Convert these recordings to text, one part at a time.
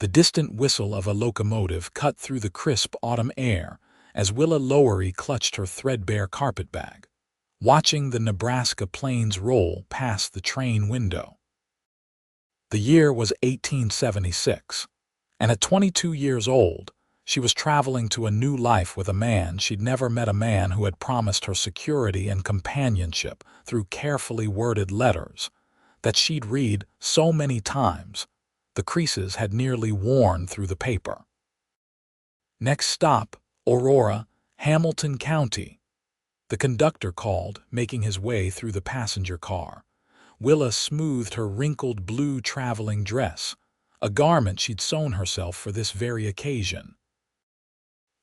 The distant whistle of a locomotive cut through the crisp autumn air as Willa Lowery clutched her threadbare carpetbag, watching the Nebraska plains roll past the train window. The year was 1876, and at 22 years old, she was traveling to a new life with a man she'd never met, a man who had promised her security and companionship through carefully worded letters that she'd read so many times the creases had nearly worn through the paper. Next stop, Aurora, Hamilton County. The conductor called, making his way through the passenger car. Willa smoothed her wrinkled blue traveling dress, a garment she'd sewn herself for this very occasion.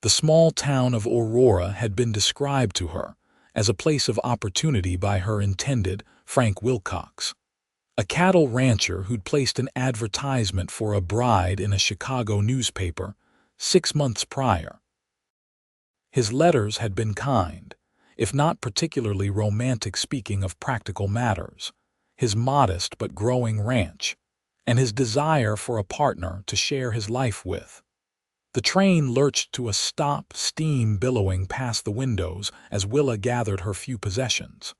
The small town of Aurora had been described to her as a place of opportunity by her intended, Frank Wilcox, a cattle rancher who'd placed an advertisement for a bride in a Chicago newspaper 6 months prior. His letters had been kind, if not particularly romantic, speaking of practical matters, his modest but growing ranch, and his desire for a partner to share his life with. The train lurched to a stop, steam billowing past the windows as Willa gathered her few possessions.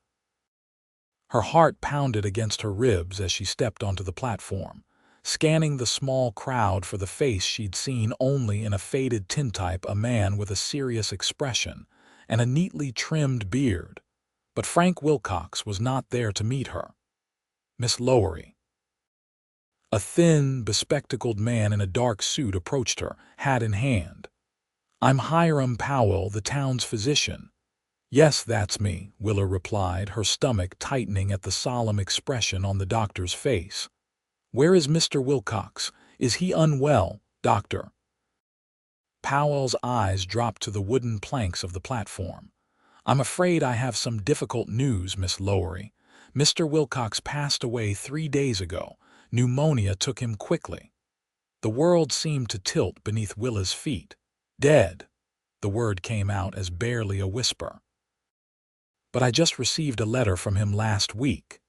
Her heart pounded against her ribs as she stepped onto the platform, scanning the small crowd for the face she'd seen only in a faded tintype, a man with a serious expression and a neatly trimmed beard. But Frank Wilcox was not there to meet her. Miss Lowery. A thin, bespectacled man in a dark suit approached her, hat in hand. "I'm Hiram Powell, the town's physician." "Yes, that's me," Willa replied, her stomach tightening at the solemn expression on the doctor's face. "Where is Mr. Wilcox? Is he unwell, doctor?" Powell's eyes dropped to the wooden planks of the platform. "I'm afraid I have some difficult news, Miss Lowery. Mr. Wilcox passed away 3 days ago. Pneumonia took him quickly." The world seemed to tilt beneath Willa's feet. "Dead." The word came out as barely a whisper. "But I just received a letter from him last week.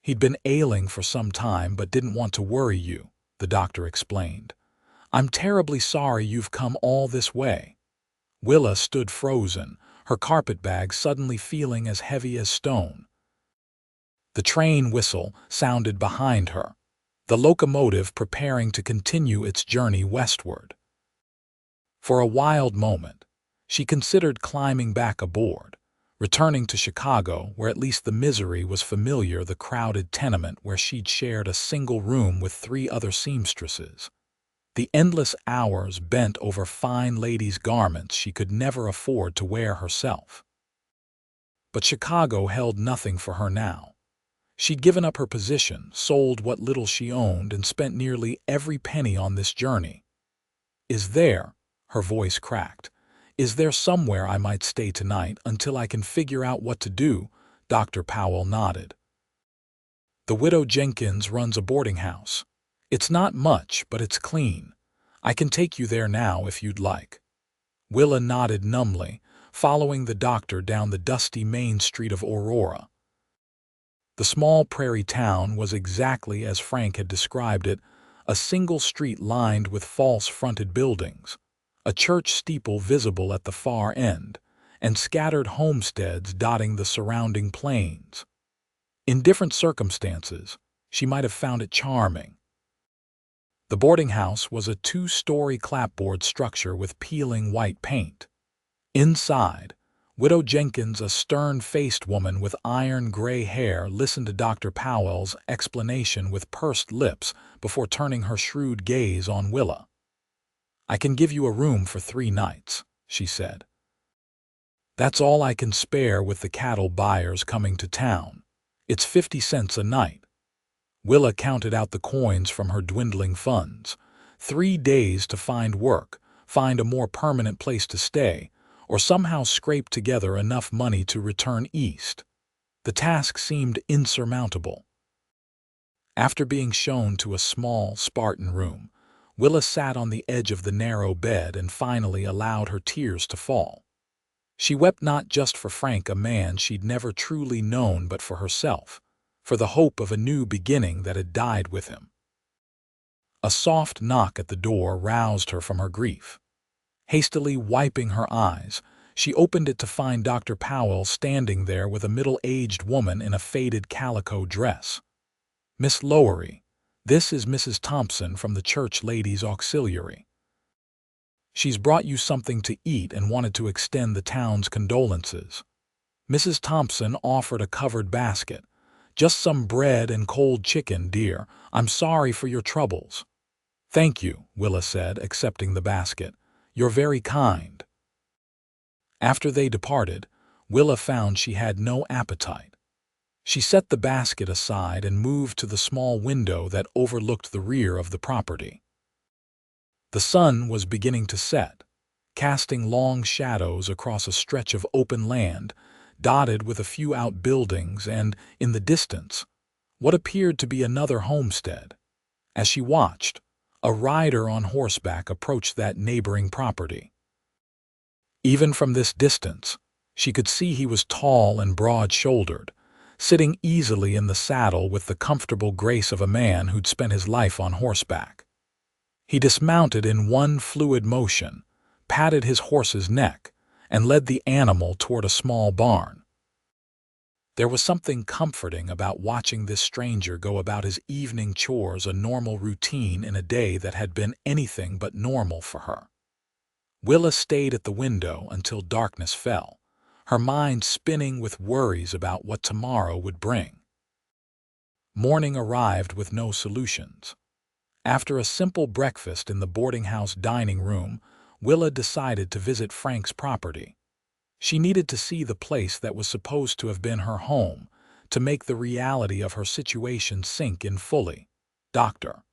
He'd been ailing for some time but didn't want to worry you," the doctor explained. "I'm terribly sorry you've come all this way." Willa stood frozen, her carpetbag suddenly feeling as heavy as stone. The train whistle sounded behind her, the locomotive preparing to continue its journey westward. For a wild moment, she considered climbing back aboard, returning to Chicago where at least the misery was familiar, the crowded tenement where she'd shared a single room with 3 other seamstresses, the endless hours bent over fine ladies' garments she could never afford to wear herself. But Chicago held nothing for her now. She'd given up her position, sold what little she owned, and spent nearly every penny on this journey. "Is there," her voice cracked, "is there somewhere I might stay tonight until I can figure out what to do?" Dr. Powell nodded. "The widow Jenkins runs a boarding house. It's not much, but it's clean. I can take you there now if you'd like." Willa nodded numbly, following the doctor down the dusty main street of Aurora. The small prairie town was exactly as Frank had described it, a single street lined with false-fronted buildings, a church steeple visible at the far end, and scattered homesteads dotting the surrounding plains. In different circumstances, she might have found it charming. The boarding house was a 2-story clapboard structure with peeling white paint. Inside, Widow Jenkins, a stern-faced woman with iron-gray hair, listened to Dr. Powell's explanation with pursed lips before turning her shrewd gaze on Willa. "I can give you a room for 3 nights," she said. "That's all I can spare with the cattle buyers coming to town. It's 50 cents a night." Willa counted out the coins from her dwindling funds. 3 days to find work, find a more permanent place to stay, or somehow scrape together enough money to return east. The task seemed insurmountable. After being shown to a small, Spartan room, Willa sat on the edge of the narrow bed and finally allowed her tears to fall. She wept not just for Frank, a man she'd never truly known, but for herself, for the hope of a new beginning that had died with him. A soft knock at the door roused her from her grief. Hastily wiping her eyes, she opened it to find Dr. Powell standing there with a middle-aged woman in a faded calico dress. "Miss Lowery, this is Mrs. Thompson from the Church Ladies' Auxiliary. She's brought you something to eat and wanted to extend the town's condolences." Mrs. Thompson offered a covered basket. "Just some bread and cold chicken, dear. I'm sorry for your troubles." "Thank you," Willa said, accepting the basket. "You're very kind." After they departed, Willa found she had no appetite. She set the basket aside and moved to the small window that overlooked the rear of the property. The sun was beginning to set, casting long shadows across a stretch of open land, dotted with a few outbuildings and, in the distance, what appeared to be another homestead. As she watched, a rider on horseback approached that neighboring property. Even from this distance, she could see he was tall and broad-shouldered, sitting easily in the saddle with the comfortable grace of a man who'd spent his life on horseback. He dismounted in one fluid motion, patted his horse's neck, and led the animal toward a small barn. There was something comforting about watching this stranger go about his evening chores, a normal routine in a day that had been anything but normal for her. Willa stayed at the window until darkness fell, her mind spinning with worries about what tomorrow would bring. Morning arrived with no solutions. After a simple breakfast in the boarding house dining room, Willa decided to visit Frank's property. She needed to see the place that was supposed to have been her home, to make the reality of her situation sink in fully. Dr.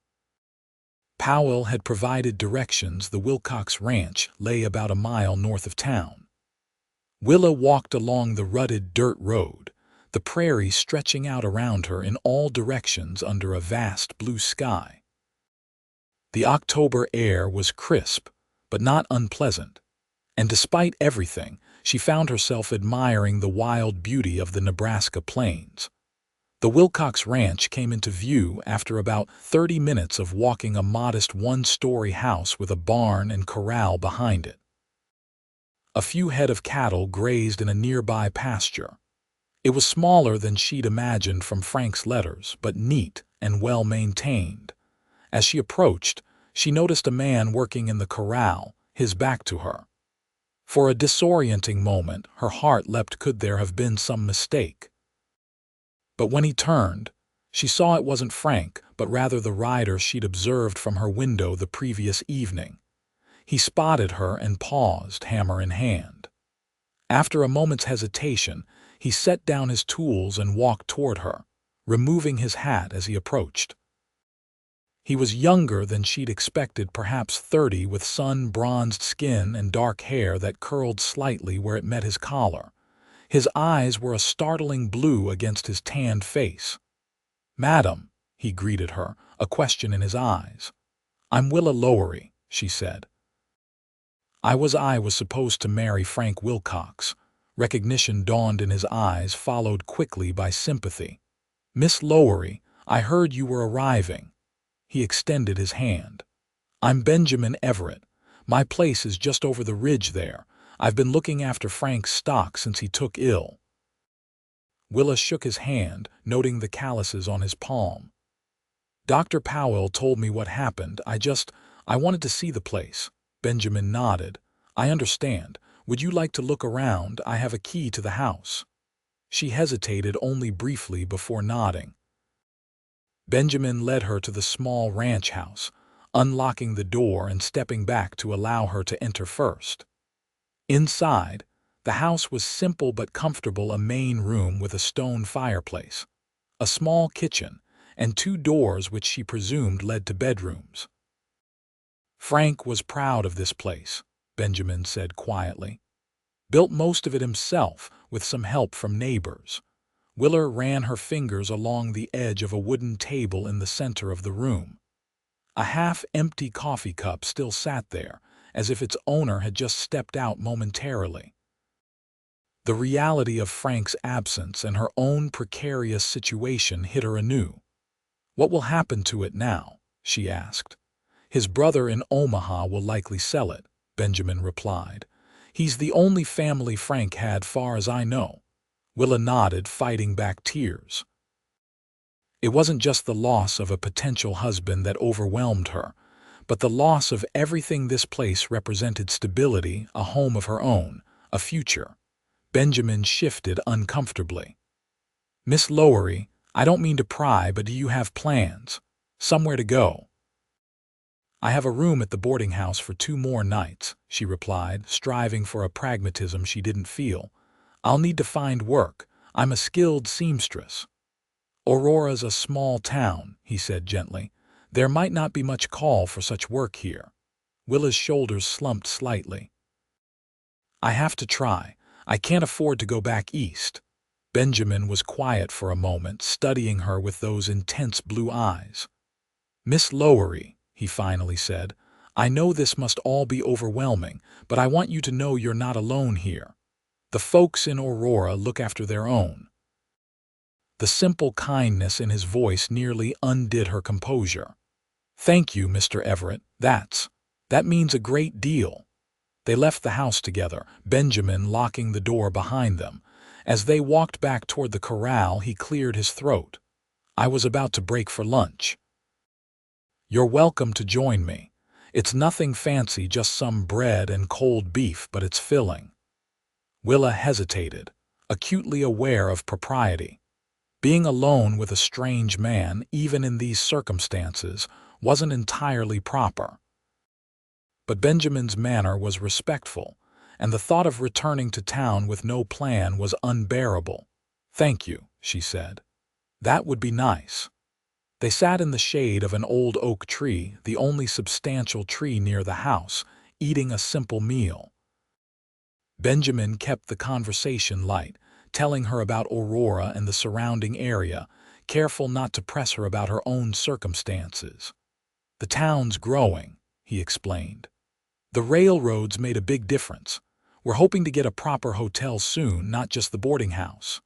Powell had provided directions. The Wilcox Ranch lay about a mile north of town. Willa walked along the rutted dirt road, the prairie stretching out around her in all directions under a vast blue sky. The October air was crisp, but not unpleasant, and despite everything, she found herself admiring the wild beauty of the Nebraska plains. The Wilcox Ranch came into view after about 30 minutes of walking, a modest one-story house with a barn and corral behind it. A few head of cattle grazed in a nearby pasture. It was smaller than she'd imagined from Frank's letters, but neat and well-maintained. As she approached, she noticed a man working in the corral, his back to her. For a disorienting moment, her heart leapt. Could there have been some mistake? But when he turned, she saw it wasn't Frank, but rather the rider she'd observed from her window the previous evening. He spotted her and paused, hammer in hand. After a moment's hesitation, he set down his tools and walked toward her, removing his hat as he approached. He was younger than she'd expected, perhaps 30, with sun-bronzed skin and dark hair that curled slightly where it met his collar. His eyes were a startling blue against his tanned face. "Madam," he greeted her, a question in his eyes. "I'm Willa Lowery," she said. I was supposed to marry Frank Wilcox." Recognition dawned in his eyes, followed quickly by sympathy. "Miss Lowery, I heard you were arriving." He extended his hand. "I'm Benjamin Everett. My place is just over the ridge there. I've been looking after Frank's stock since he took ill." Willa shook his hand, noting the calluses on his palm. "Dr. Powell told me what happened. I wanted to see the place." Benjamin nodded. "I understand. Would you like to look around? I have a key to the house." She hesitated only briefly before nodding. Benjamin led her to the small ranch house, unlocking the door and stepping back to allow her to enter first. Inside, the house was simple but comfortable, a main room with a stone fireplace, a small kitchen, and 2 doors which she presumed led to bedrooms. "Frank was proud of this place," Benjamin said quietly. "Built most of it himself, with some help from neighbors." Willa ran her fingers along the edge of a wooden table in the center of the room. A half-empty coffee cup still sat there, as if its owner had just stepped out momentarily. The reality of Frank's absence and her own precarious situation hit her anew. "What will happen to it now?" she asked. His brother in Omaha will likely sell it, Benjamin replied. He's the only family Frank had, far as I know. Willa nodded, fighting back tears. It wasn't just the loss of a potential husband that overwhelmed her, but the loss of everything this place represented: stability, a home of her own, a future. Benjamin shifted uncomfortably. Miss Lowery, I don't mean to pry, but do you have plans? Somewhere to go? I have a room at the boarding house for 2 more nights, she replied, striving for a pragmatism she didn't feel. I'll need to find work. I'm a skilled seamstress. Aurora's a small town, he said gently. There might not be much call for such work here. Willa's shoulders slumped slightly. I have to try. I can't afford to go back east. Benjamin was quiet for a moment, studying her with those intense blue eyes. Miss Lowery, he finally said, I know this must all be overwhelming, but I want you to know you're not alone here. The folks in Aurora look after their own. The simple kindness in his voice nearly undid her composure. Thank you, Mr. Everett. That means a great deal. They left the house together, Benjamin locking the door behind them. As they walked back toward the corral, he cleared his throat. I was about to break for lunch. You're welcome to join me. It's nothing fancy, just some bread and cold beef, but it's filling. Willa hesitated, acutely aware of propriety. Being alone with a strange man, even in these circumstances, wasn't entirely proper. But Benjamin's manner was respectful, and the thought of returning to town with no plan was unbearable. Thank you, she said. That would be nice. They sat in the shade of an old oak tree, the only substantial tree near the house, eating a simple meal. Benjamin kept the conversation light, telling her about Aurora and the surrounding area, careful not to press her about her own circumstances. The town's growing, he explained. The railroads made a big difference. We're hoping to get a proper hotel soon, not just the boarding house.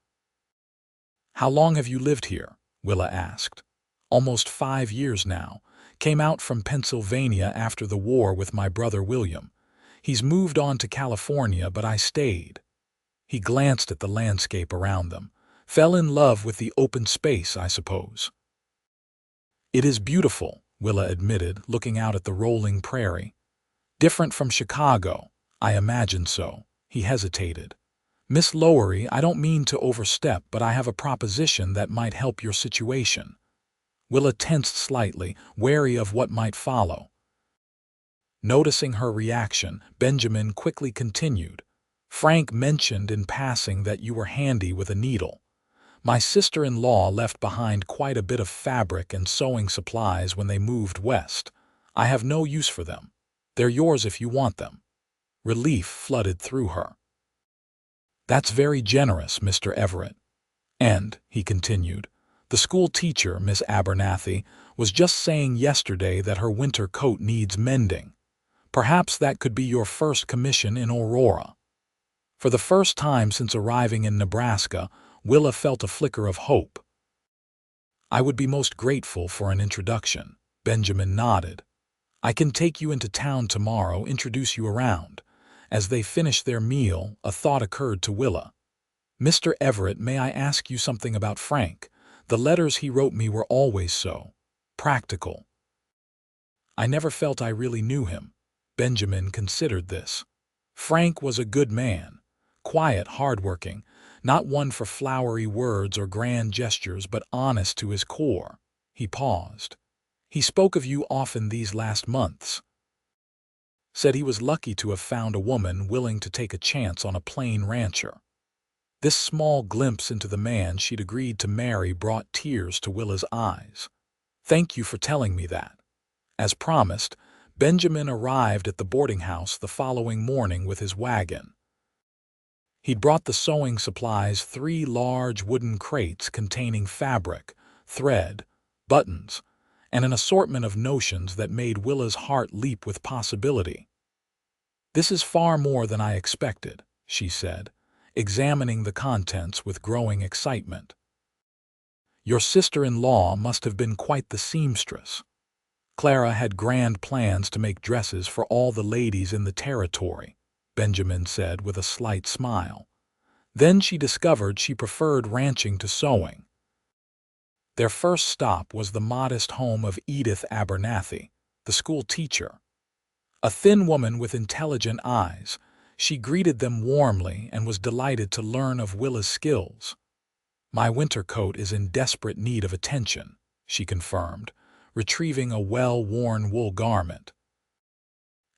How long have you lived here? Willa asked. Almost 5 years now. Came out from Pennsylvania after the war with my brother William. He's moved on to California, but I stayed. He glanced at the landscape around them. Fell in love with the open space, I suppose. It is beautiful, Willa admitted, looking out at the rolling prairie. Different from Chicago. I imagine so. He hesitated. Miss Lowery, I don't mean to overstep, but I have a proposition that might help your situation. Willa tensed slightly, wary of what might follow. Noticing her reaction, Benjamin quickly continued. Frank mentioned in passing that you were handy with a needle. My sister-in-law left behind quite a bit of fabric and sewing supplies when they moved west. I have no use for them. They're yours if you want them. Relief flooded through her. That's very generous, Mr. Everett. And, he continued, the school teacher, Miss Abernathy, was just saying yesterday that her winter coat needs mending. Perhaps that could be your first commission in Aurora. For the first time since arriving in Nebraska, Willa felt a flicker of hope. I would be most grateful for an introduction. Benjamin nodded. I can take you into town tomorrow, introduce you around. As they finished their meal, a thought occurred to Willa. Mr. Everett, may I ask you something about Frank? The letters he wrote me were always so practical. I never felt I really knew him. Benjamin considered this. Frank was a good man, quiet, hardworking, not one for flowery words or grand gestures, but honest to his core. He paused. He spoke of you often these last months. Said he was lucky to have found a woman willing to take a chance on a plain rancher. This small glimpse into the man she'd agreed to marry brought tears to Willa's eyes. Thank you for telling me that. As promised, Benjamin arrived at the boarding house the following morning with his wagon. He'd brought the sewing supplies, 3 large wooden crates containing fabric, thread, buttons, and an assortment of notions that made Willa's heart leap with possibility. This is far more than I expected, she said, examining the contents with growing excitement. Your sister-in-law must have been quite the seamstress. Clara had grand plans to make dresses for all the ladies in the territory, Benjamin said with a slight smile. Then she discovered she preferred ranching to sewing. Their first stop was the modest home of Edith Abernathy, the school teacher. A thin woman with intelligent eyes, she greeted them warmly and was delighted to learn of Willa's skills. "My winter coat is in desperate need of attention," she confirmed, retrieving a well-worn wool garment.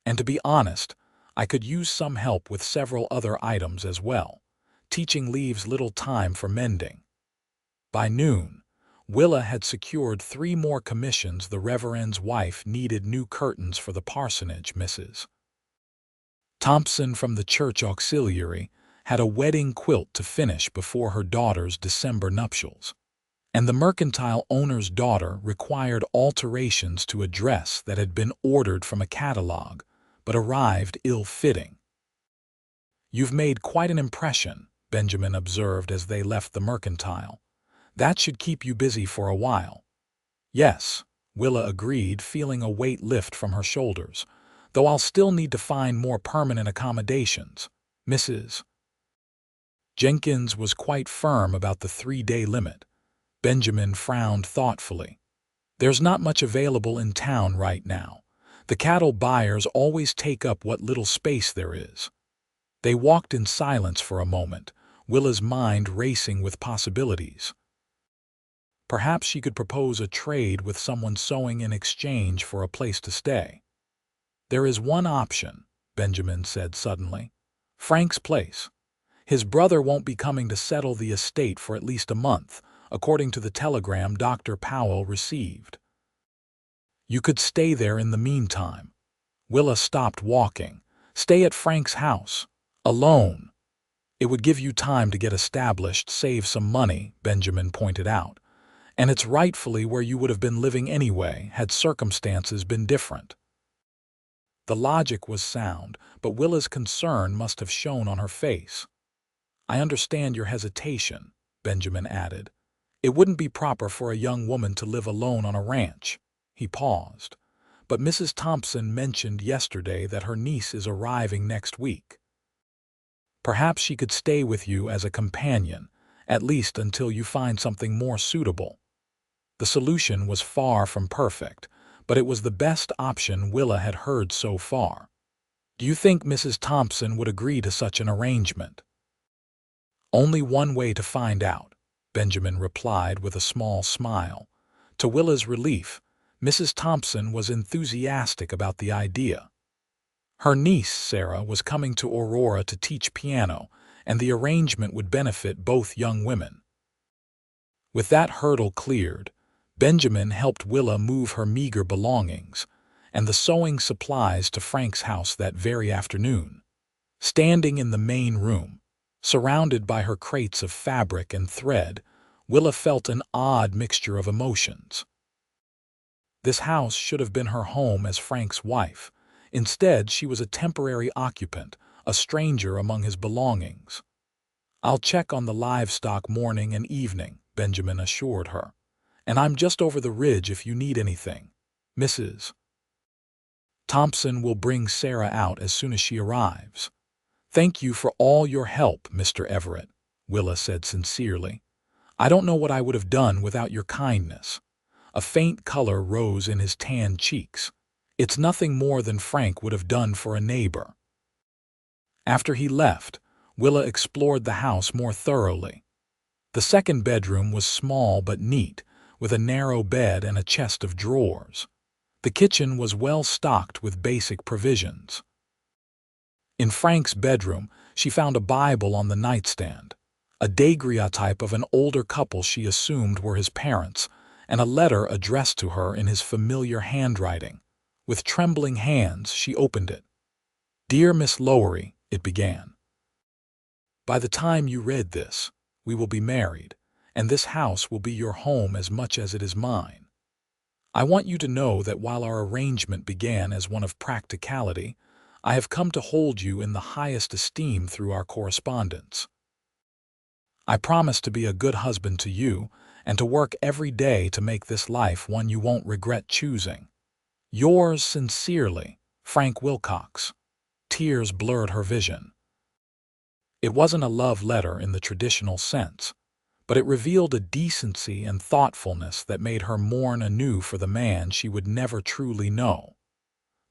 "And to be honest, I could use some help with several other items as well. Teaching leaves little time for mending." By noon, Willa had secured 3 more commissions. The Reverend's wife needed new curtains for the parsonage. Mrs. Thompson from the church auxiliary had a wedding quilt to finish before her daughter's December nuptials. And the mercantile owner's daughter required alterations to a dress that had been ordered from a catalog, but arrived ill-fitting. "You've made quite an impression," Benjamin observed as they left the mercantile. "That should keep you busy for a while." "Yes," Willa agreed, feeling a weight lift from her shoulders, "though I'll still need to find more permanent accommodations." Mrs. Jenkins was quite firm about the 3-day limit. Benjamin frowned thoughtfully. "There's not much available in town right now. The cattle buyers always take up what little space there is." They walked in silence for a moment, Willa's mind racing with possibilities. Perhaps she could propose a trade with someone sewing in exchange for a place to stay. "There is one option," Benjamin said suddenly. "Frank's place. His brother won't be coming to settle the estate for at least a month, according to the telegram Dr. Powell received. You could stay there in the meantime." Willa stopped walking. "Stay at Frank's house. Alone. It would give you time to get established, save some money," Benjamin pointed out. "And it's rightfully where you would have been living anyway, had circumstances been different." The logic was sound, but Willa's concern must have shown on her face. "I understand your hesitation," Benjamin added. "It wouldn't be proper for a young woman to live alone on a ranch." He paused. "But Mrs. Thompson mentioned yesterday that her niece is arriving next week. Perhaps she could stay with you as a companion, at least until you find something more suitable." The solution was far from perfect, but it was the best option Willa had heard so far. "Do you think Mrs. Thompson would agree to such an arrangement?" "Only one way to find out," Benjamin replied with a small smile. To Willa's relief, Mrs. Thompson was enthusiastic about the idea. Her niece, Sarah, was coming to Aurora to teach piano, and the arrangement would benefit both young women. With that hurdle cleared, Benjamin helped Willa move her meager belongings and the sewing supplies to Frank's house that very afternoon. Standing in the main room, surrounded by her crates of fabric and thread, Willa felt an odd mixture of emotions. This house should have been her home as Frank's wife. Instead, she was a temporary occupant, a stranger among his belongings. "I'll check on the livestock morning and evening," Benjamin assured her. "And I'm just over the ridge if you need anything. Mrs. Thompson will bring Sarah out as soon as she arrives." "Thank you for all your help, Mr. Everett," Willa said sincerely. "I don't know what I would have done without your kindness." A faint color rose in his tanned cheeks. "It's nothing more than Frank would have done for a neighbor." After he left, Willa explored the house more thoroughly. The second bedroom was small but neat, with a narrow bed and a chest of drawers. The kitchen was well stocked with basic provisions. In Frank's bedroom, she found a Bible on the nightstand, a daguerreotype of an older couple she assumed were his parents, and a letter addressed to her in his familiar handwriting. With trembling hands, she opened it. "Dear Miss Lowery," it began. "By the time you read this, we will be married, and this house will be your home as much as it is mine. I want you to know that while our arrangement began as one of practicality, I have come to hold you in the highest esteem through our correspondence. I promise to be a good husband to you and to work every day to make this life one you won't regret choosing. Yours sincerely, Frank Wilcox. Tears blurred her vision. It wasn't a love letter in the traditional sense, but it revealed a decency and thoughtfulness that made her mourn anew for the man she would never truly know.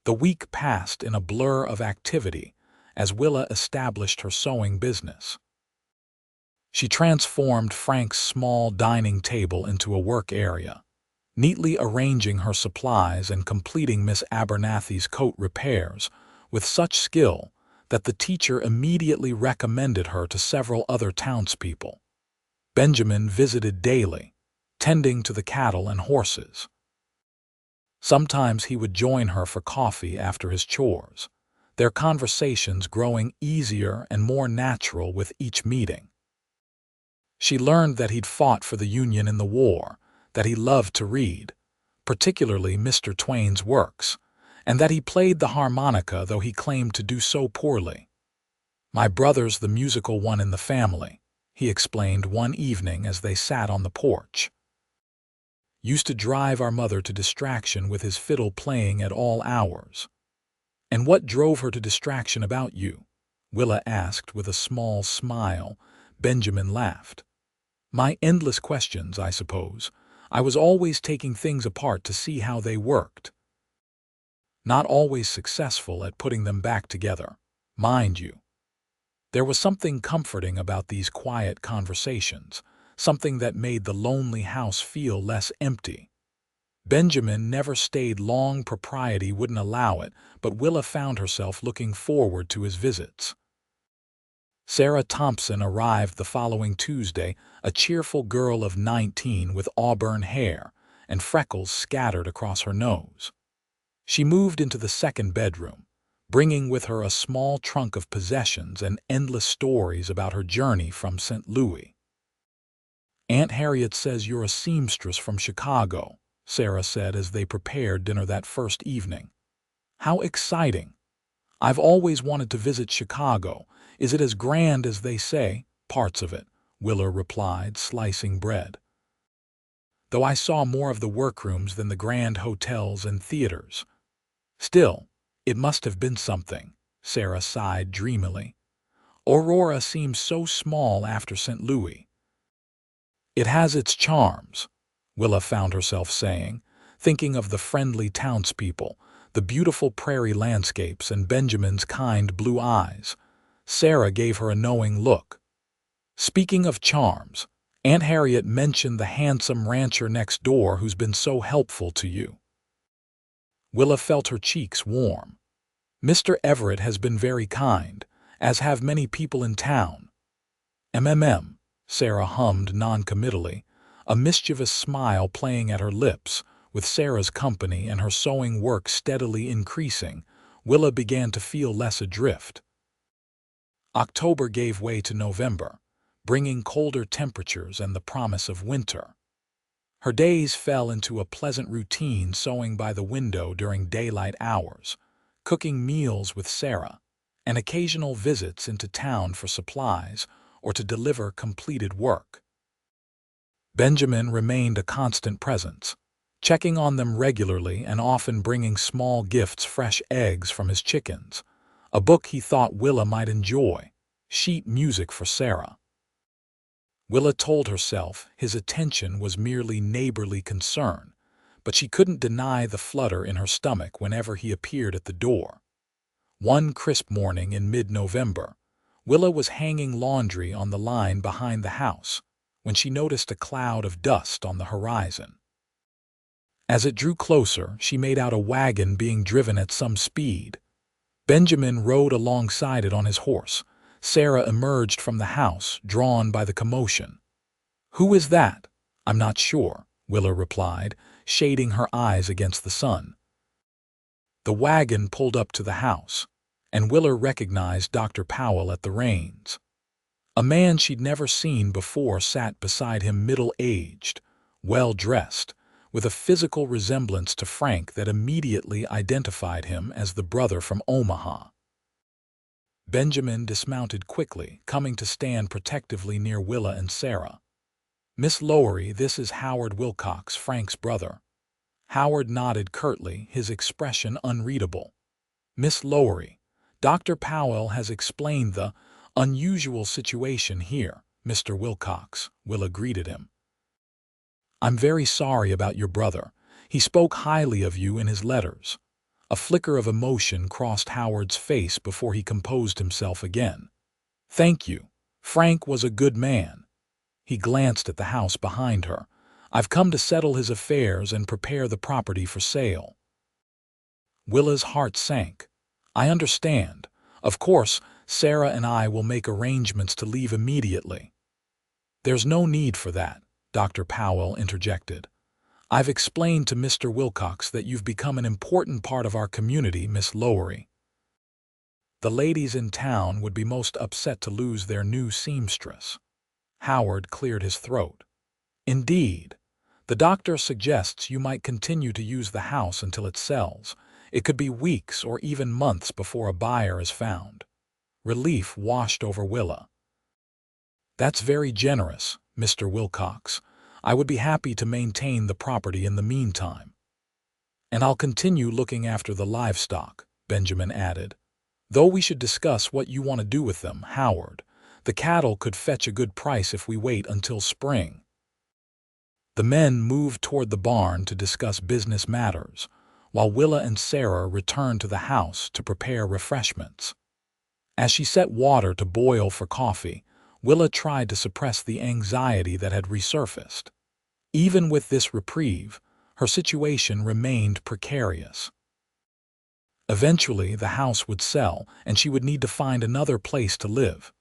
The week passed in a blur of activity as Willa established her sewing business. She transformed Frank's small dining table into a work area, neatly arranging her supplies and completing Miss Abernathy's coat repairs with such skill that the teacher immediately recommended her to several other townspeople. Benjamin visited daily, tending to the cattle and horses. Sometimes he would join her for coffee after his chores, their conversations growing easier and more natural with each meeting. She learned that he'd fought for the Union in the war, that he loved to read, particularly Mr. Twain's works, and that he played the harmonica, though he claimed to do so poorly. "My brother's the musical one in the family," he explained one evening as they sat on the porch. "Used to drive our mother to distraction with his fiddle playing at all hours." "And what drove her to distraction about you?" Willa asked with a small smile. Benjamin laughed. "My endless questions, I suppose. I was always taking things apart to see how they worked. Not always successful at putting them back together, mind you." There was something comforting about these quiet conversations, something that made the lonely house feel less empty. Benjamin never stayed long, propriety wouldn't allow it, but Willa found herself looking forward to his visits. Sarah Thompson arrived the following Tuesday, a cheerful girl of 19 with auburn hair and freckles scattered across her nose. She moved into the second bedroom, bringing with her a small trunk of possessions and endless stories about her journey from St. Louis. "Aunt Harriet says you're a seamstress from Chicago," Sarah said as they prepared dinner that first evening. "How exciting! I've always wanted to visit Chicago. Is it as grand as they say?" "Parts of it," Willa replied, slicing bread. "Though I saw more of the workrooms than the grand hotels and theaters. Still, it must have been something," Sarah sighed dreamily. "Aurora seems so small after St. Louis." "It has its charms," Willa found herself saying, thinking of the friendly townspeople, the beautiful prairie landscapes, and Benjamin's kind blue eyes. Sarah gave her a knowing look. "Speaking of charms, Aunt Harriet mentioned the handsome rancher next door who's been so helpful to you." Willa felt her cheeks warm. "Mr. Everett has been very kind, as have many people in town." "MMM," Sarah hummed noncommittally, a mischievous smile playing at her lips. With Sarah's company and her sewing work steadily increasing, Willa began to feel less adrift. October gave way to November, bringing colder temperatures and the promise of winter. Her days fell into a pleasant routine, sewing by the window during daylight hours, cooking meals with Sarah, and occasional visits into town for supplies or to deliver completed work. Benjamin remained a constant presence, checking on them regularly and often bringing small gifts, fresh eggs from his chickens, a book he thought Willa might enjoy, sheet music for Sarah. Willa told herself his attention was merely neighborly concern, but she couldn't deny the flutter in her stomach whenever he appeared at the door. One crisp morning in mid-November, Willa was hanging laundry on the line behind the house when she noticed a cloud of dust on the horizon. As it drew closer, she made out a wagon being driven at some speed. Benjamin rode alongside it on his horse. Sarah emerged from the house, drawn by the commotion. "Who is that?" "I'm not sure," Willa replied, shading her eyes against the sun. The wagon pulled up to the house, and Willa recognized Dr. Powell at the reins. A man she'd never seen before sat beside him, middle-aged, well-dressed, with a physical resemblance to Frank that immediately identified him as the brother from Omaha. Benjamin dismounted quickly, coming to stand protectively near Willa and Sarah. "Miss Lowery, this is Howard Wilcox, Frank's brother." Howard nodded curtly, his expression unreadable. "Miss Lowery, Dr. Powell has explained the unusual situation here, Mr. Wilcox," Willa greeted him. "I'm very sorry about your brother. He spoke highly of you in his letters." A flicker of emotion crossed Howard's face before he composed himself again. "Thank you. Frank was a good man." He glanced at the house behind her. "I've come to settle his affairs and prepare the property for sale." Willa's heart sank. "I understand. Of course, Sarah and I will make arrangements to leave immediately." "There's no need for that," Dr. Powell interjected. "I've explained to Mr. Wilcox that you've become an important part of our community, Miss Lowery. The ladies in town would be most upset to lose their new seamstress." Howard cleared his throat. "Indeed. The doctor suggests you might continue to use the house until it sells. It could be weeks or even months before a buyer is found." Relief washed over Willa. "That's very generous, Mr. Wilcox. I would be happy to maintain the property in the meantime." "And I'll continue looking after the livestock," Benjamin added. "Though we should discuss what you want to do with them, Howard. The cattle could fetch a good price if we wait until spring." The men moved toward the barn to discuss business matters, while Willa and Sarah returned to the house to prepare refreshments. As she set water to boil for coffee, Willa tried to suppress the anxiety that had resurfaced. Even with this reprieve, her situation remained precarious. Eventually, the house would sell, and she would need to find another place to live.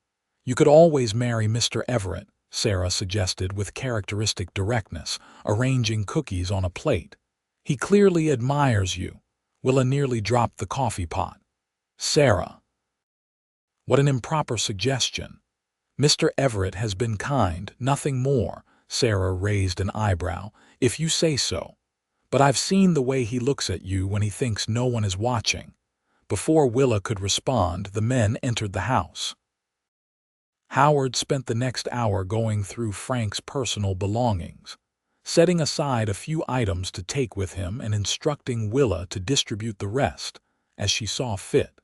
"You could always marry Mr. Everett," Sarah suggested with characteristic directness, arranging cookies on a plate. "He clearly admires you." Willa nearly dropped the coffee pot. "Sarah, what an improper suggestion." "Mr. Everett has been kind, nothing more." Sarah raised an eyebrow. "If you say so. But I've seen the way he looks at you when he thinks no one is watching." Before Willa could respond, the men entered the house. Howard spent the next hour going through Frank's personal belongings, setting aside a few items to take with him and instructing Willa to distribute the rest as she saw fit.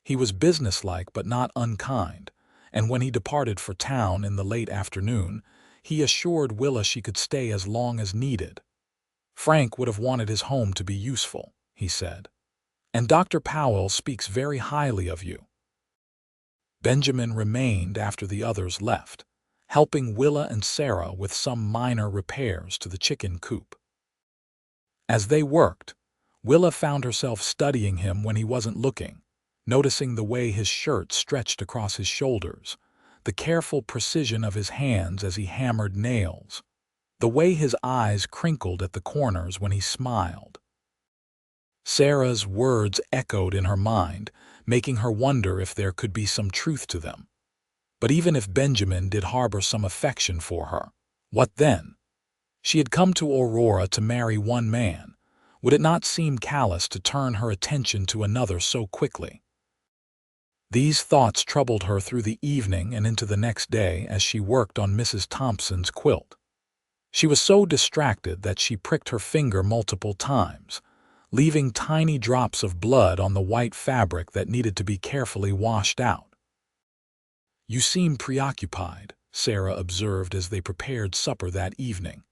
He was businesslike but not unkind, and when he departed for town in the late afternoon, he assured Willa she could stay as long as needed. "Frank would have wanted his home to be useful," he said. "And Dr. Powell speaks very highly of you." Benjamin remained after the others left, helping Willa and Sarah with some minor repairs to the chicken coop. As they worked, Willa found herself studying him when he wasn't looking, noticing the way his shirt stretched across his shoulders, the careful precision of his hands as he hammered nails, the way his eyes crinkled at the corners when he smiled. Sarah's words echoed in her mind, making her wonder if there could be some truth to them. But even if Benjamin did harbor some affection for her, what then? She had come to Aurora to marry one man. Would it not seem callous to turn her attention to another so quickly? These thoughts troubled her through the evening and into the next day as she worked on Mrs. Thompson's quilt. She was so distracted that she pricked her finger multiple times, leaving tiny drops of blood on the white fabric that needed to be carefully washed out. "You seem preoccupied," Sarah observed as they prepared supper that evening.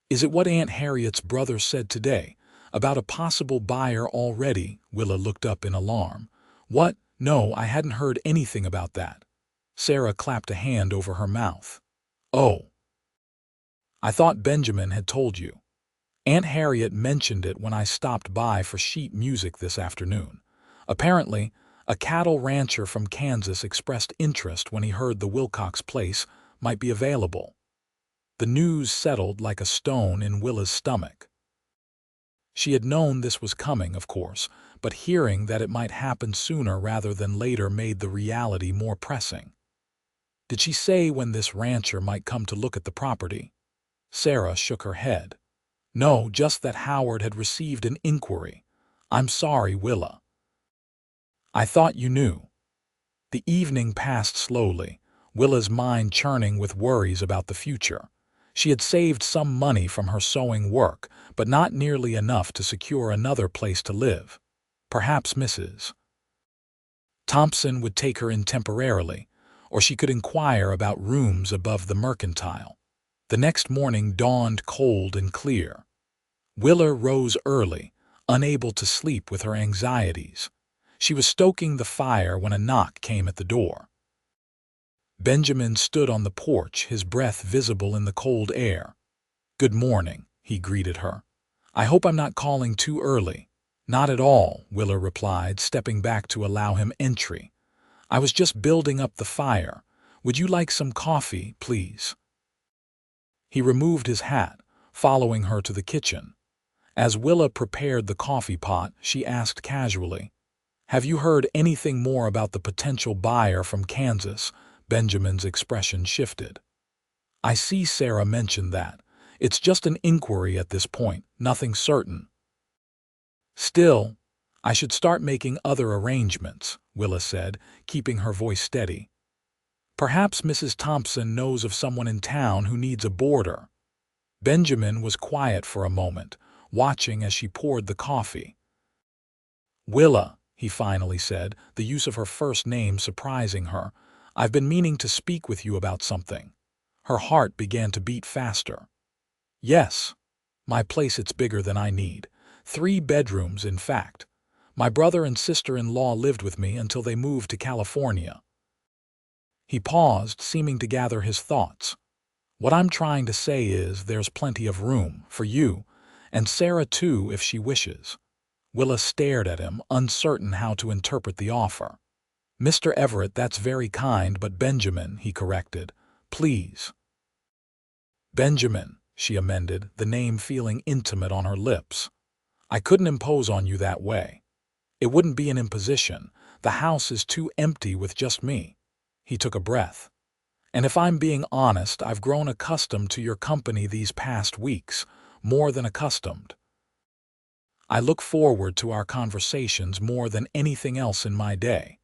"Is it what Aunt Harriet's brother said today, about a possible buyer already?" Willa looked up in alarm. "What? No, I hadn't heard anything about that." Sarah clapped a hand over her mouth. "Oh. I thought Benjamin had told you. Aunt Harriet mentioned it when I stopped by for sheet music this afternoon. Apparently, a cattle rancher from Kansas expressed interest when he heard the Wilcox place might be available." The news settled like a stone in Willa's stomach. She had known this was coming, of course, but hearing that it might happen sooner rather than later made the reality more pressing. "Did she say when this rancher might come to look at the property?" Sarah shook her head. "No, just that Howard had received an inquiry." "I'm sorry, Willa. I thought you knew." The evening passed slowly, Willa's mind churning with worries about the future. She had saved some money from her sewing work, but not nearly enough to secure another place to live. Perhaps Mrs. Thompson would take her in temporarily, or she could inquire about rooms above the Mercantile. The next morning dawned cold and clear. Willa rose early, unable to sleep with her anxieties. She was stoking the fire when a knock came at the door. Benjamin stood on the porch, his breath visible in the cold air. "Good morning," he greeted her. "I hope I'm not calling too early." "Not at all," Willa replied, stepping back to allow him entry. "I was just building up the fire. Would you like some coffee, please?" He removed his hat, following her to the kitchen. As Willa prepared the coffee pot, she asked casually, "Have you heard anything more about the potential buyer from Kansas?" Benjamin's expression shifted. "I see Sarah mentioned that. It's just an inquiry at this point, nothing certain." "Still, I should start making other arrangements," Willa said, keeping her voice steady. "Perhaps Mrs. Thompson knows of someone in town who needs a boarder." Benjamin was quiet for a moment, watching as she poured the coffee. "Willa," he finally said, the use of her first name surprising her, "I've been meaning to speak with you about something." Her heart began to beat faster. "Yes. My place, it's bigger than I need. 3 bedrooms, in fact. My brother and sister-in-law lived with me until they moved to California." He paused, seeming to gather his thoughts. "What I'm trying to say is there's plenty of room for you, and Sarah too if she wishes." Willa stared at him, uncertain how to interpret the offer. "Mr. Everett, that's very kind, but Benjamin," he corrected. "Please." "Benjamin," she amended, the name feeling intimate on her lips. "I couldn't impose on you that way. It wouldn't be an imposition. The house is too empty with just me." He took a breath. "And if I'm being honest, I've grown accustomed to your company these past weeks, more than accustomed. I look forward to our conversations more than anything else in my day."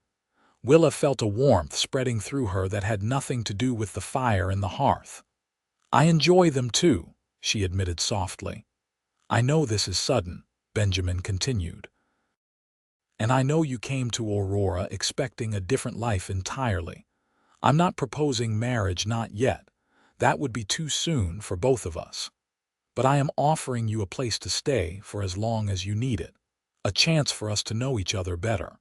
Willa felt a warmth spreading through her that had nothing to do with the fire in the hearth. "I enjoy them too," she admitted softly. "I know this is sudden," Benjamin continued. "And I know you came to Aurora expecting a different life entirely. I'm not proposing marriage, not yet. That would be too soon for both of us. But I am offering you a place to stay for as long as you need it, a chance for us to know each other better."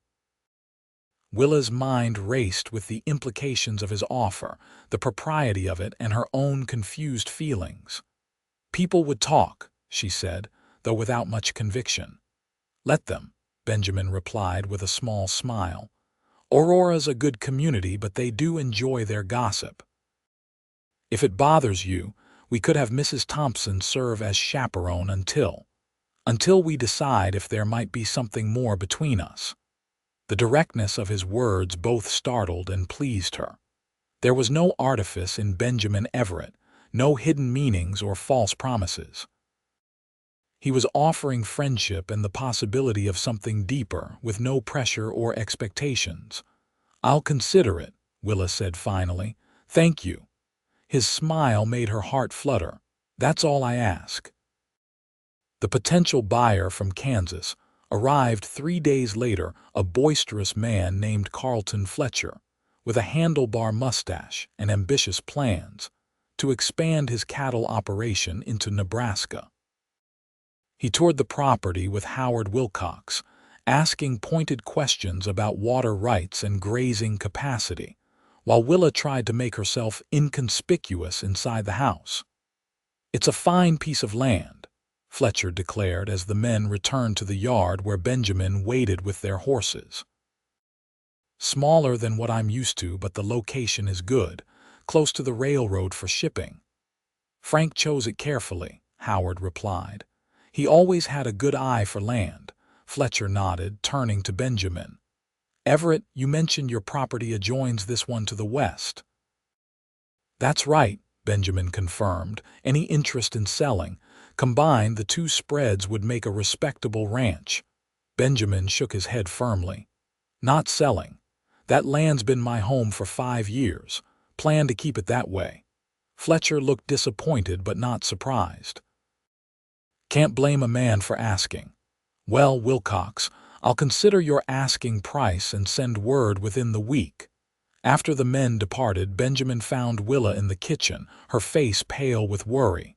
Willa's mind raced with the implications of his offer, the propriety of it, and her own confused feelings. "People would talk," she said, though without much conviction. "Let them," Benjamin replied with a small smile. "Aurora's a good community, but they do enjoy their gossip. If it bothers you, we could have Mrs. Thompson serve as chaperone until we decide if there might be something more between us." The directness of his words both startled and pleased her. There was no artifice in Benjamin Everett, no hidden meanings or false promises. He was offering friendship and the possibility of something deeper, with no pressure or expectations. "I'll consider it," Willa said finally. "Thank you." His smile made her heart flutter. "That's all I ask." The potential buyer from Kansas arrived 3 days later, a boisterous man named Carlton Fletcher, with a handlebar mustache and ambitious plans to expand his cattle operation into Nebraska. He toured the property with Howard Wilcox, asking pointed questions about water rights and grazing capacity, while Willa tried to make herself inconspicuous inside the house. "It's a fine piece of land," Fletcher declared as the men returned to the yard where Benjamin waited with their horses. "Smaller than what I'm used to, but the location is good, close to the railroad for shipping." "Frank chose it carefully," Howard replied. "He always had a good eye for land." Fletcher nodded, turning to Benjamin. "Everett, you mentioned your property adjoins this one to the west." "That's right," Benjamin confirmed. "Any interest in selling? Combined, the 2 spreads would make a respectable ranch." Benjamin shook his head firmly. "Not selling. That land's been my home for 5 years. Plan to keep it that way." Fletcher looked disappointed but not surprised. Can't blame a man for asking. Well, Wilcox, I'll consider your asking price and send word within the week. After the men departed, Benjamin found Willa in the kitchen, her face pale with worry.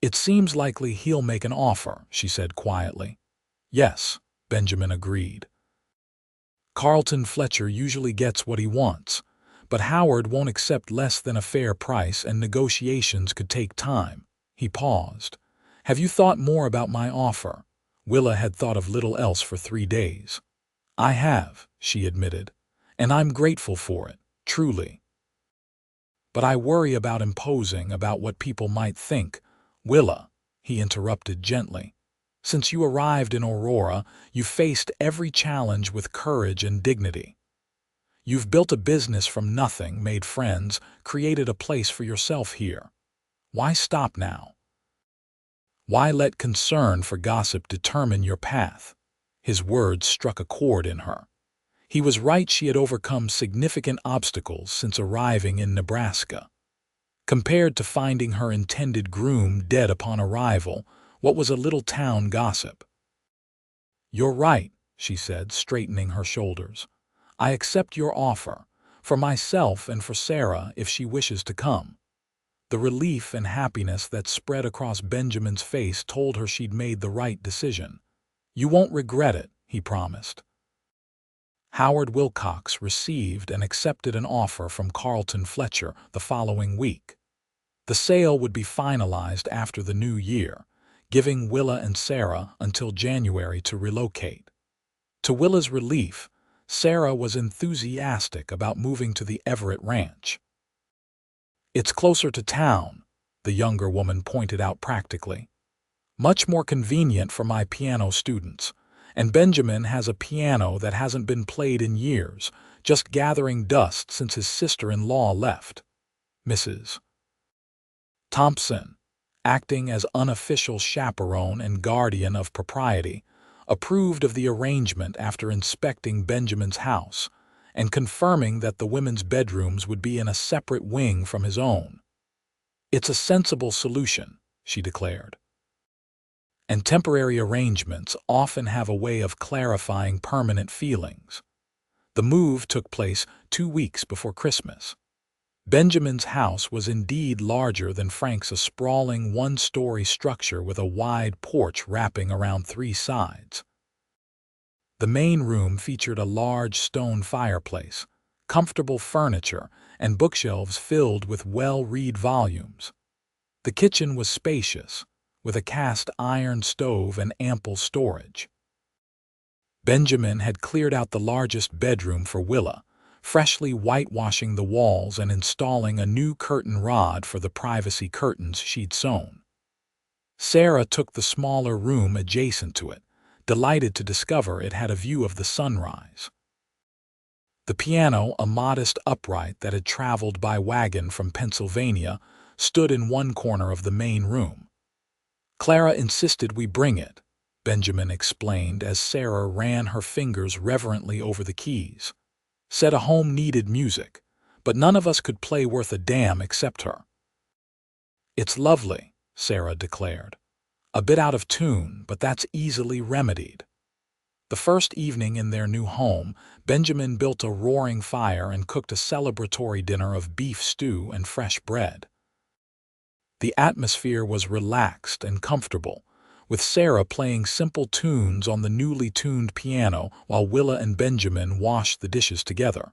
It seems likely he'll make an offer, she said quietly. Yes, Benjamin agreed. Carlton Fletcher usually gets what he wants, but Howard won't accept less than a fair price and negotiations could take time. He paused. Have you thought more about my offer? Willa had thought of little else for 3 days. I have, she admitted, and I'm grateful for it, truly. But I worry about imposing, about what people might think. Willa, he interrupted gently. Since you arrived in Aurora, you've faced every challenge with courage and dignity. You've built a business from nothing, made friends, created a place for yourself here. Why stop now? Why let concern for gossip determine your path? His words struck a chord in her. He was right, she had overcome significant obstacles since arriving in Nebraska. Compared to finding her intended groom dead upon arrival, what was a little town gossip? You're right, she said, straightening her shoulders. I accept your offer, for myself and for Sarah if she wishes to come. The relief and happiness that spread across Benjamin's face told her she'd made the right decision. You won't regret it, he promised. Howard Wilcox received and accepted an offer from Carlton Fletcher the following week. The sale would be finalized after the new year, giving Willa and Sarah until January to relocate. To Willa's relief, Sarah was enthusiastic about moving to the Everett ranch. It's closer to town, the younger woman pointed out practically. Much more convenient for my piano students, and Benjamin has a piano that hasn't been played in years, just gathering dust since his sister-in-law left. Mrs. Thompson, acting as unofficial chaperone and guardian of propriety, approved of the arrangement after inspecting Benjamin's house and confirming that the women's bedrooms would be in a separate wing from his own. It's a sensible solution, she declared. And temporary arrangements often have a way of clarifying permanent feelings. The move took place 2 weeks before Christmas. Benjamin's house was indeed larger than Frank's, a sprawling one-story structure with a wide porch wrapping around 3 sides. The main room featured a large stone fireplace, comfortable furniture, and bookshelves filled with well-read volumes. The kitchen was spacious, with a cast-iron stove and ample storage. Benjamin had cleared out the largest bedroom for Willa, freshly whitewashing the walls and installing a new curtain rod for the privacy curtains she'd sewn. Sarah took the smaller room adjacent to it, delighted to discover it had a view of the sunrise. The piano, a modest upright that had traveled by wagon from Pennsylvania, stood in one corner of the main room. Clara insisted we bring it, Benjamin explained as Sarah ran her fingers reverently over the keys. Said a home needed music, but none of us could play worth a damn except her. It's lovely, Sarah declared. A bit out of tune, but that's easily remedied. The first evening in their new home, Benjamin built a roaring fire and cooked a celebratory dinner of beef stew and fresh bread. The atmosphere was relaxed and comfortable, with Sarah playing simple tunes on the newly tuned piano while Willa and Benjamin washed the dishes together.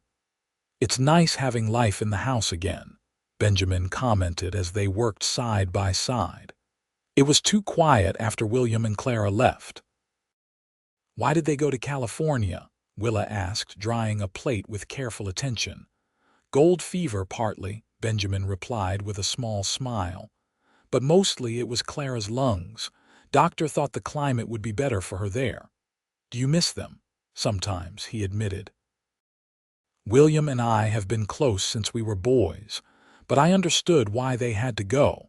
It's nice having life in the house again, Benjamin commented as they worked side by side. It was too quiet after William and Clara left. Why did they go to California? Willa asked, drying a plate with careful attention. Gold fever partly, Benjamin replied with a small smile. But mostly it was Clara's lungs. Doctor thought the climate would be better for her there. Do you miss them? Sometimes, he admitted. William and I have been close since we were boys, but I understood why they had to go.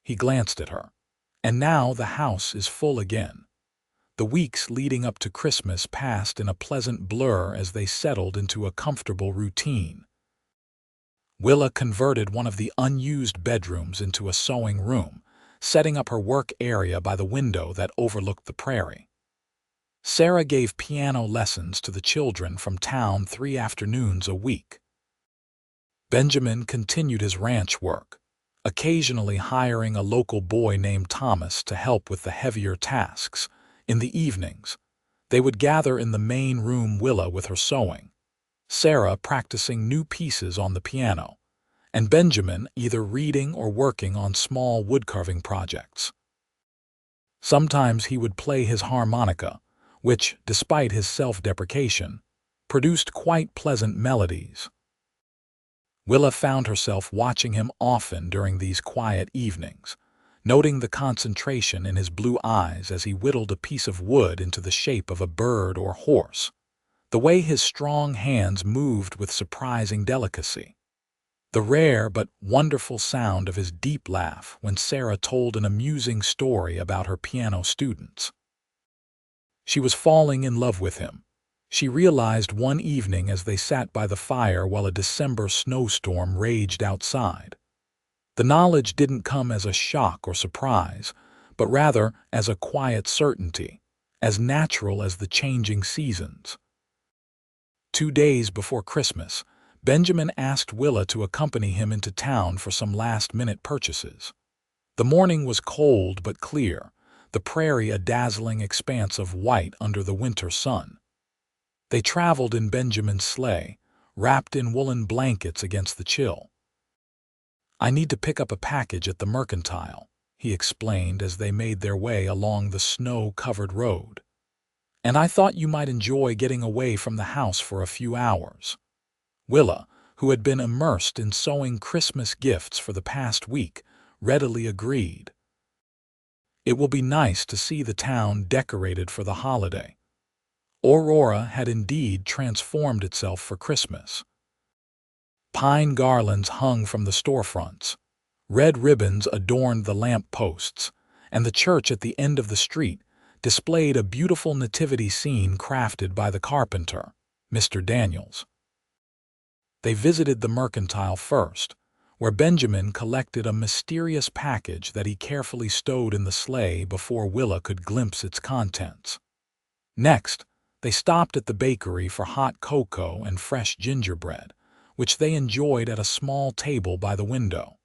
He glanced at her. And now the house is full again. The weeks leading up to Christmas passed in a pleasant blur as they settled into a comfortable routine. Willa converted one of the unused bedrooms into a sewing room, setting up her work area by the window that overlooked the prairie. Sarah gave piano lessons to the children from town 3 afternoons a week. Benjamin continued his ranch work, occasionally hiring a local boy named Thomas to help with the heavier tasks. In the evenings, they would gather in the main room, Willa with her sewing, Sarah practicing new pieces on the piano, and Benjamin either reading or working on small woodcarving projects. Sometimes he would play his harmonica, which, despite his self-deprecation, produced quite pleasant melodies. Willa found herself watching him often during these quiet evenings, noting the concentration in his blue eyes as he whittled a piece of wood into the shape of a bird or horse, the way his strong hands moved with surprising delicacy. The rare but wonderful sound of his deep laugh when Sarah told an amusing story about her piano students. She was falling in love with him, she realized one evening as they sat by the fire while a December snowstorm raged outside. The knowledge didn't come as a shock or surprise, but rather as a quiet certainty, as natural as the changing seasons. 2 days before Christmas, Benjamin asked Willa to accompany him into town for some last-minute purchases. The morning was cold but clear, the prairie a dazzling expanse of white under the winter sun. They traveled in Benjamin's sleigh, wrapped in woolen blankets against the chill. "I need to pick up a package at the mercantile," he explained as they made their way along the snow-covered road. "And I thought you might enjoy getting away from the house for a few hours." Willa, who had been immersed in sewing Christmas gifts for the past week, readily agreed. It will be nice to see the town decorated for the holiday. Aurora had indeed transformed itself for Christmas. Pine garlands hung from the storefronts, red ribbons adorned the lamp posts, and the church at the end of the street displayed a beautiful nativity scene crafted by the carpenter, Mr. Daniels. They visited the mercantile first, where Benjamin collected a mysterious package that he carefully stowed in the sleigh before Willa could glimpse its contents. Next, they stopped at the bakery for hot cocoa and fresh gingerbread, which they enjoyed at a small table by the window.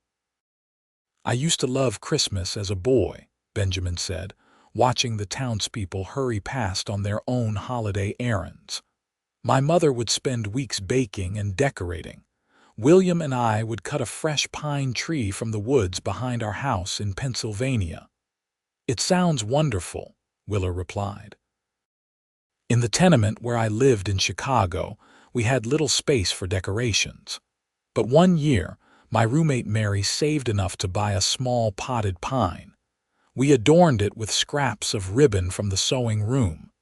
"I used to love Christmas as a boy," Benjamin said, watching the townspeople hurry past on their own holiday errands. "My mother would spend weeks baking and decorating. William and I would cut a fresh pine tree from the woods behind our house in Pennsylvania." "It sounds wonderful," Willa replied. "In the tenement where I lived in Chicago, we had little space for decorations. But one year, my roommate Mary saved enough to buy a small potted pine. We adorned it with scraps of ribbon from the sewing room."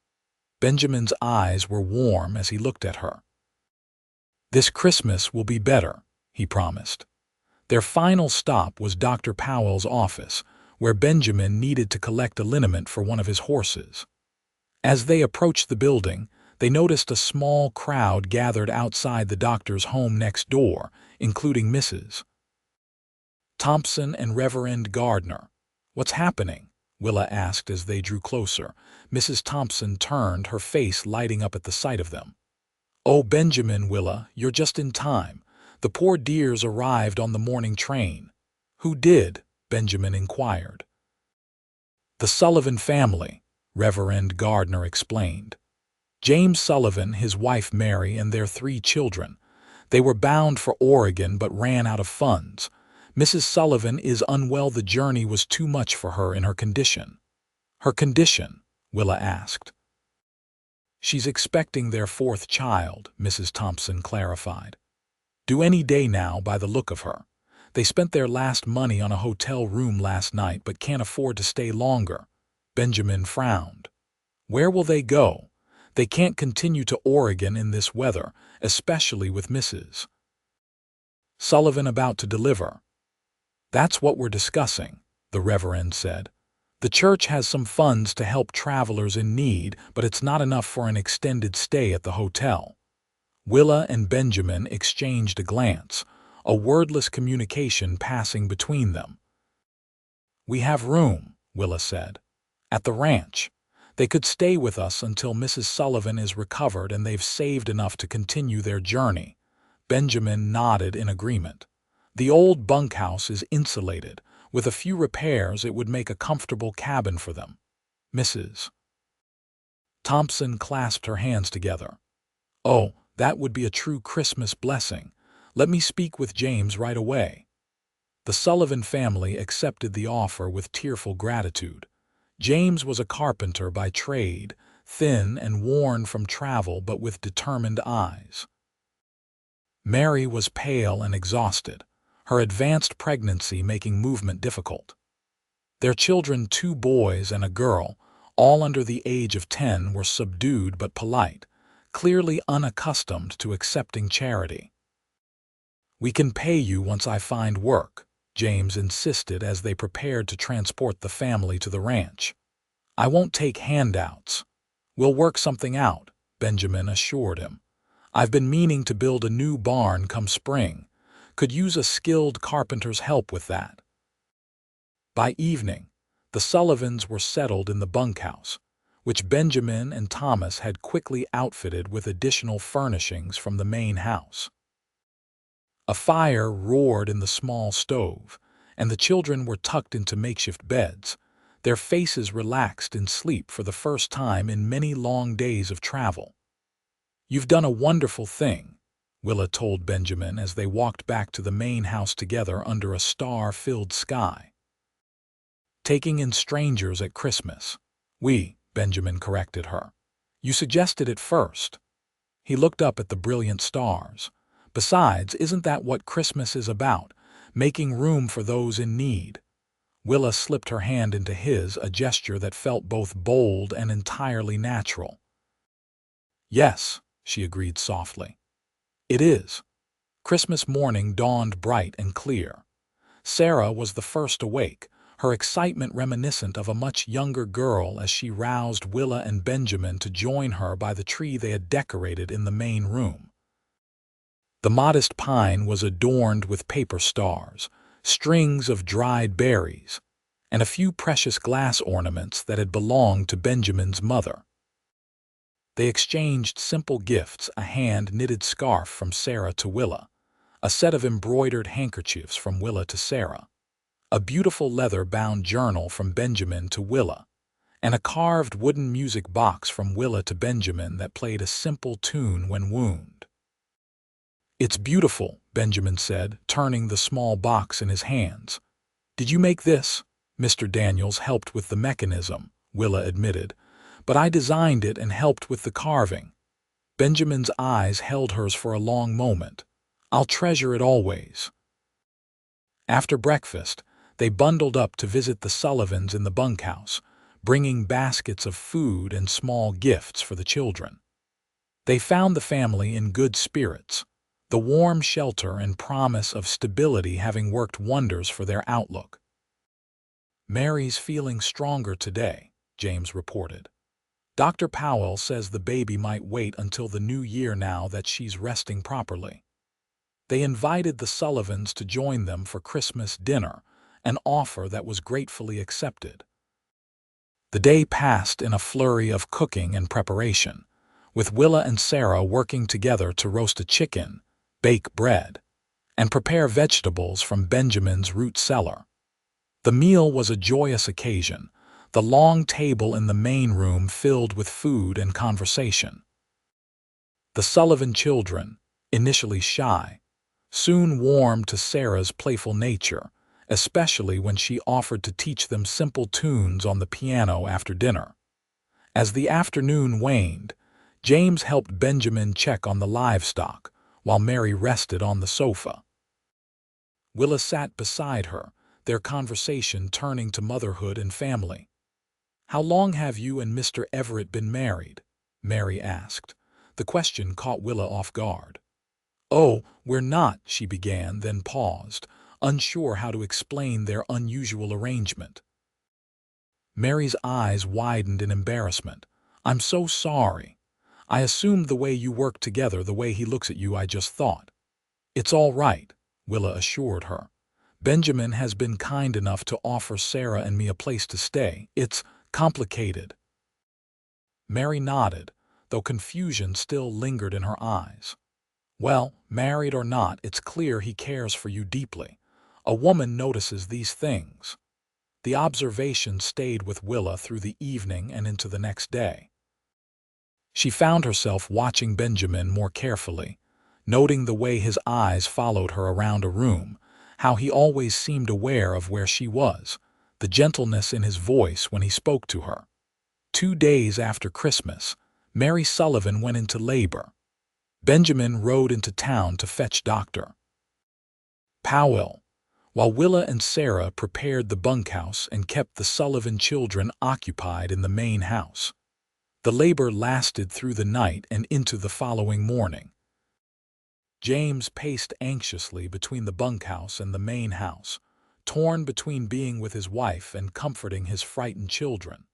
Benjamin's eyes were warm as he looked at her. "This Christmas will be better," he promised. Their final stop was Dr. Powell's office, where Benjamin needed to collect a liniment for one of his horses. As they approached the building, they noticed a small crowd gathered outside the doctor's home next door, including Mrs. Thompson and Reverend Gardner. "What's happening?" Willa asked as they drew closer. Mrs. Thompson turned, her face lighting up at the sight of them. "Oh, Benjamin, Willa, you're just in time. The poor dears arrived on the morning train." "Who did?" Benjamin inquired. "The Sullivan family," Reverend Gardner explained. "James Sullivan, his wife Mary, and their 3 children. They were bound for Oregon but ran out of funds. Mrs. Sullivan is unwell. The journey was too much for her in her condition." "Her condition?" Willa asked. "She's expecting their 4th child," Mrs. Thompson clarified. "Due any day now by the look of her. They spent their last money on a hotel room last night but can't afford to stay longer." Benjamin frowned. "Where will they go? They can't continue to Oregon in this weather, especially with Mrs. Sullivan about to deliver." "That's what we're discussing," the Reverend said. "The church has some funds to help travelers in need, but it's not enough for an extended stay at the hotel." Willa and Benjamin exchanged a glance, a wordless communication passing between them. "We have room," Willa said, "at the ranch. They could stay with us until Mrs. Sullivan is recovered and they've saved enough to continue their journey." Benjamin nodded in agreement. "The old bunkhouse is insulated. With a few repairs, it would make a comfortable cabin for them." Mrs. Thompson clasped her hands together. "Oh, that would be a true Christmas blessing. Let me speak with James right away." The Sullivan family accepted the offer with tearful gratitude. James was a carpenter by trade, thin and worn from travel but with determined eyes. Mary was pale and exhausted, her advanced pregnancy making movement difficult. Their children, 2 boys and a girl, all under the age of 10, were subdued but polite, clearly unaccustomed to accepting charity. "We can pay you once I find work," James insisted as they prepared to transport the family to the ranch. "I won't take handouts. We'll work something out," Benjamin assured him. "I've been meaning to build a new barn come spring. Could use a skilled carpenter's help with that." By evening, the Sullivans were settled in the bunkhouse, which Benjamin and Thomas had quickly outfitted with additional furnishings from the main house. A fire roared in the small stove, and the children were tucked into makeshift beds, their faces relaxed in sleep for the first time in many long days of travel. "You've done a wonderful thing," Willa told Benjamin as they walked back to the main house together under a star-filled sky. "Taking in strangers at Christmas." Benjamin corrected her. "You suggested it first." He looked up at the brilliant stars. "Besides, isn't that what Christmas is about? Making room for those in need?" Willa slipped her hand into his, a gesture that felt both bold and entirely natural. "Yes," she agreed softly. "It is." Christmas morning dawned bright and clear. Sarah was the first awake, her excitement reminiscent of a much younger girl as she roused Willa and Benjamin to join her by the tree they had decorated in the main room. The modest pine was adorned with paper stars, strings of dried berries, and a few precious glass ornaments that had belonged to Benjamin's mother. They exchanged simple gifts: a hand-knitted scarf from Sarah to Willa, a set of embroidered handkerchiefs from Willa to Sarah, a beautiful leather-bound journal from Benjamin to Willa, and a carved wooden music box from Willa to Benjamin that played a simple tune when wound. "It's beautiful," Benjamin said, turning the small box in his hands. "Did you make this?" "Mr. Daniels helped with the mechanism," Willa admitted, "but I designed it and helped with the carving." Benjamin's eyes held hers for a long moment. "I'll treasure it always." After breakfast, they bundled up to visit the Sullivans in the bunkhouse, bringing baskets of food and small gifts for the children. They found the family in good spirits, the warm shelter and promise of stability having worked wonders for their outlook. "Mary's feeling stronger today," James reported. "Dr. Powell says the baby might wait until the new year now that she's resting properly." They invited the Sullivans to join them for Christmas dinner, an offer that was gratefully accepted. The day passed in a flurry of cooking and preparation, with Willa and Sarah working together to roast a chicken, bake bread, and prepare vegetables from Benjamin's root cellar. The meal was a joyous occasion, the long table in the main room filled with food and conversation. The Sullivan children, initially shy, soon warmed to Sarah's playful nature, especially when she offered to teach them simple tunes on the piano after dinner. As the afternoon waned, James helped Benjamin check on the livestock, while Mary rested on the sofa. Willa sat beside her, their conversation turning to motherhood and family. "How long have you and Mr. Everett been married?" Mary asked. The question caught Willa off guard. "Oh, we're not," she began, then paused, unsure how to explain their unusual arrangement. Mary's eyes widened in embarrassment. "I'm so sorry. I assumed the way you work together, the way he looks at you, I just thought." "It's all right," Willa assured her. "Benjamin has been kind enough to offer Sarah and me a place to stay. It's complicated." Mary nodded, though confusion still lingered in her eyes. "Well, married or not, it's clear he cares for you deeply. A woman notices these things." The observation stayed with Willa through the evening and into the next day. She found herself watching Benjamin more carefully, noting the way his eyes followed her around a room, how he always seemed aware of where she was, the gentleness in his voice when he spoke to her. 2 days after Christmas, Mary Sullivan went into labor. Benjamin rode into town to fetch Dr. Powell, while Willa and Sarah prepared the bunkhouse and kept the Sullivan children occupied in the main house. The labor lasted through the night and into the following morning. James paced anxiously between the bunkhouse and the main house, torn between being with his wife and comforting his frightened children.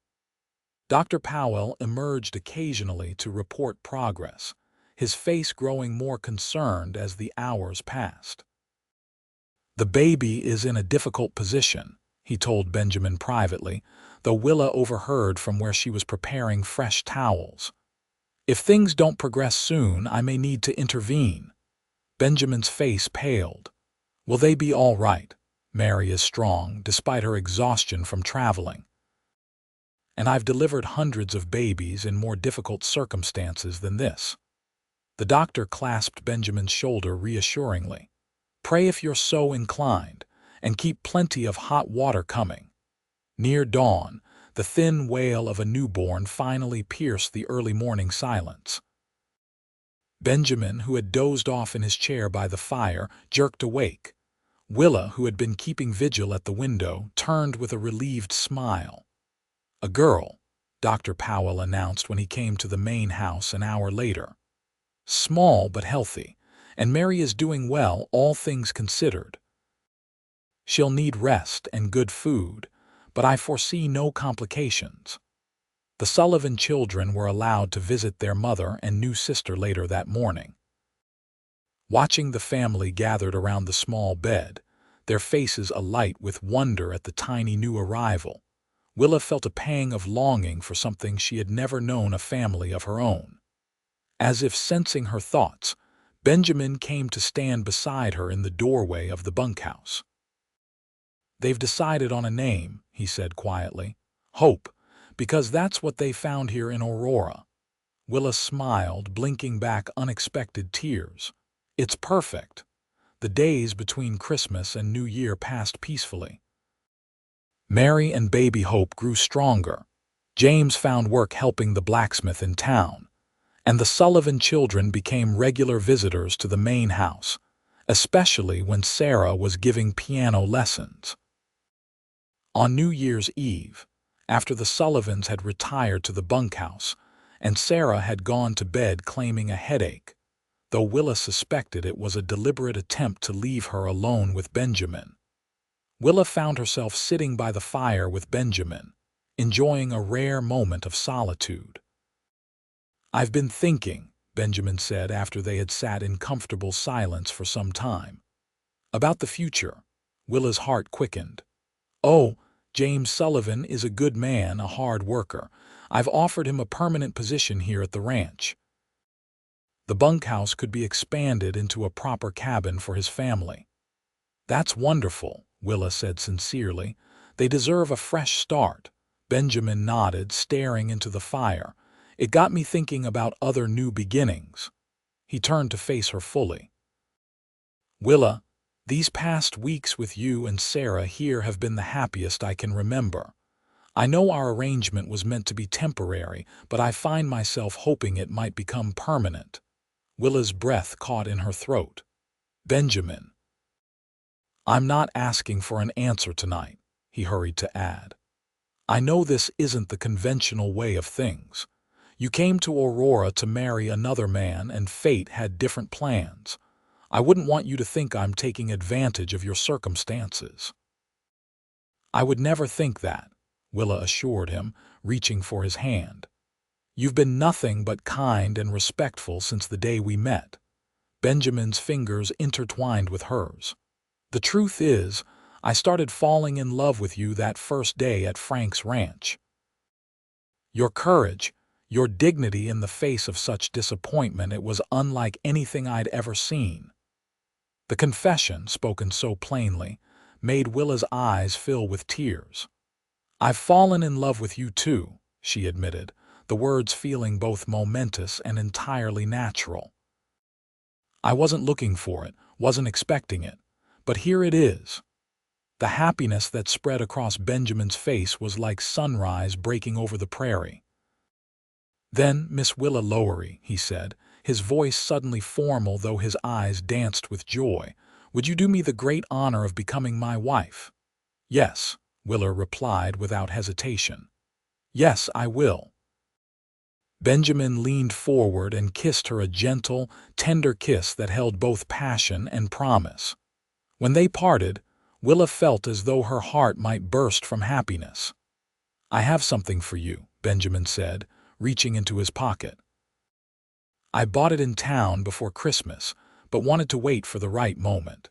Dr. Powell emerged occasionally to report progress, his face growing more concerned as the hours passed. "The baby is in a difficult position," he told Benjamin privately, though Willa overheard from where she was preparing fresh towels. "If things don't progress soon, I may need to intervene." Benjamin's face paled. "Will they be all right? Mary is strong, despite her exhaustion from traveling. And I've delivered hundreds of babies in more difficult circumstances than this." The doctor clasped Benjamin's shoulder reassuringly. "Pray if you're so inclined, and keep plenty of hot water coming." Near dawn, the thin wail of a newborn finally pierced the early morning silence. Benjamin, who had dozed off in his chair by the fire, jerked awake. Willa, who had been keeping vigil at the window, turned with a relieved smile. "A girl," Dr. Powell announced when he came to the main house an hour later. "Small but healthy, and Mary is doing well, all things considered. She'll need rest and good food, but I foresee no complications." The Sullivan children were allowed to visit their mother and new sister later that morning. Watching the family gathered around the small bed, their faces alight with wonder at the tiny new arrival, Willa felt a pang of longing for something she had never known, a family of her own. As if sensing her thoughts, Benjamin came to stand beside her in the doorway of the bunkhouse. "They've decided on a name," he said quietly. "Hope, because that's what they found here in Aurora." Willa smiled, blinking back unexpected tears. "It's perfect." The days between Christmas and New Year passed peacefully. Mary and baby Hope grew stronger. James found work helping the blacksmith in town, and the Sullivan children became regular visitors to the main house, especially when Sarah was giving piano lessons. On New Year's Eve, after the Sullivans had retired to the bunkhouse, and Sarah had gone to bed claiming a headache, though Willa suspected it was a deliberate attempt to leave her alone with Benjamin, Willa found herself sitting by the fire with Benjamin, enjoying a rare moment of solitude. "I've been thinking," Benjamin said after they had sat in comfortable silence for some time, "about the future." Willa's heart quickened. "Oh, James Sullivan is a good man, a hard worker. I've offered him a permanent position here at the ranch. The bunkhouse could be expanded into a proper cabin for his family." "That's wonderful," Willa said sincerely. "They deserve a fresh start." Benjamin nodded, staring into the fire. "It got me thinking about other new beginnings." He turned to face her fully. "Willa, these past weeks with you and Sarah here have been the happiest I can remember. I know our arrangement was meant to be temporary, but I find myself hoping it might become permanent." Willa's breath caught in her throat. "Benjamin, I'm not asking for an answer tonight," he hurried to add. "I know this isn't the conventional way of things. You came to Aurora to marry another man, and fate had different plans. I wouldn't want you to think I'm taking advantage of your circumstances." "I would never think that," Willa assured him, reaching for his hand. "You've been nothing but kind and respectful since the day we met." Benjamin's fingers intertwined with hers. "The truth is, I started falling in love with you that first day at Frank's ranch. Your courage, your dignity in the face of such disappointment, it was unlike anything I'd ever seen." The confession, spoken so plainly, made Willa's eyes fill with tears. "I've fallen in love with you too," she admitted, the words feeling both momentous and entirely natural. "I wasn't looking for it, wasn't expecting it, but here it is." The happiness that spread across Benjamin's face was like sunrise breaking over the prairie. "Then, Miss Willa Lowery," he said, his voice suddenly formal though his eyes danced with joy, "would you do me the great honor of becoming my wife?" "Yes," Willa replied without hesitation. "Yes, I will." Benjamin leaned forward and kissed her a gentle, tender kiss that held both passion and promise. When they parted, Willa felt as though her heart might burst from happiness. "I have something for you," Benjamin said, reaching into his pocket. "I bought it in town before Christmas, but wanted to wait for the right moment."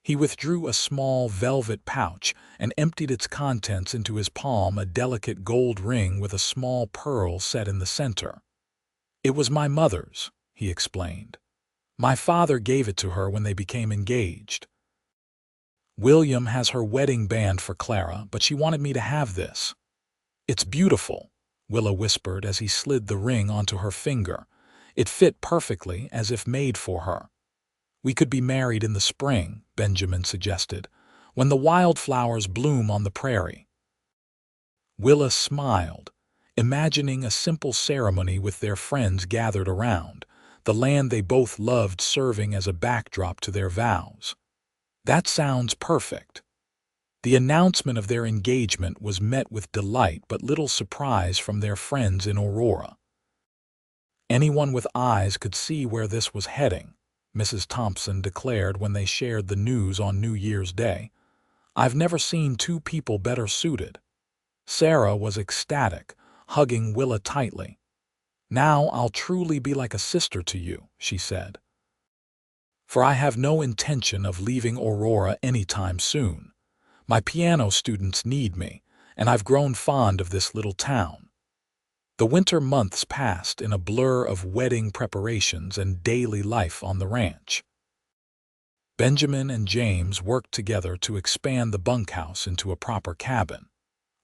He withdrew a small velvet pouch and emptied its contents into his palm, a delicate gold ring with a small pearl set in the center. "It was my mother's," he explained. "My father gave it to her when they became engaged. William has her wedding band for Clara, but she wanted me to have this." "It's beautiful," Willa whispered as he slid the ring onto her finger. It fit perfectly, as if made for her. "We could be married in the spring," Benjamin suggested, "when the wildflowers bloom on the prairie." Willa smiled, imagining a simple ceremony with their friends gathered around, the land they both loved serving as a backdrop to their vows. "That sounds perfect." The announcement of their engagement was met with delight but little surprise from their friends in Aurora. Anyone with eyes could see where this was heading, Mrs. Thompson declared when they shared the news on New Year's Day. "I've never seen two people better suited." Sarah was ecstatic, hugging Willa tightly. "Now I'll truly be like a sister to you," she said. "For I have no intention of leaving Aurora anytime soon. My piano students need me, and I've grown fond of this little town." The winter months passed in a blur of wedding preparations and daily life on the ranch. Benjamin and James worked together to expand the bunkhouse into a proper cabin,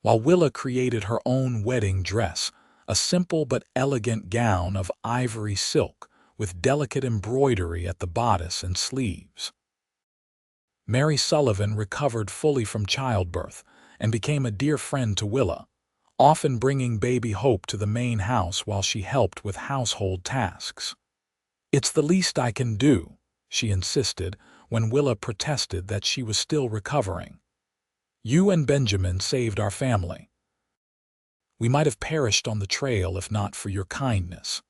while Willa created her own wedding dress, a simple but elegant gown of ivory silk with delicate embroidery at the bodice and sleeves. Mary Sullivan recovered fully from childbirth and became a dear friend to Willa, often bringing baby Hope to the main house while she helped with household tasks. "It's the least I can do," she insisted when Willa protested that she was still recovering. "You and Benjamin saved our family. We might have perished on the trail if not for your kindness."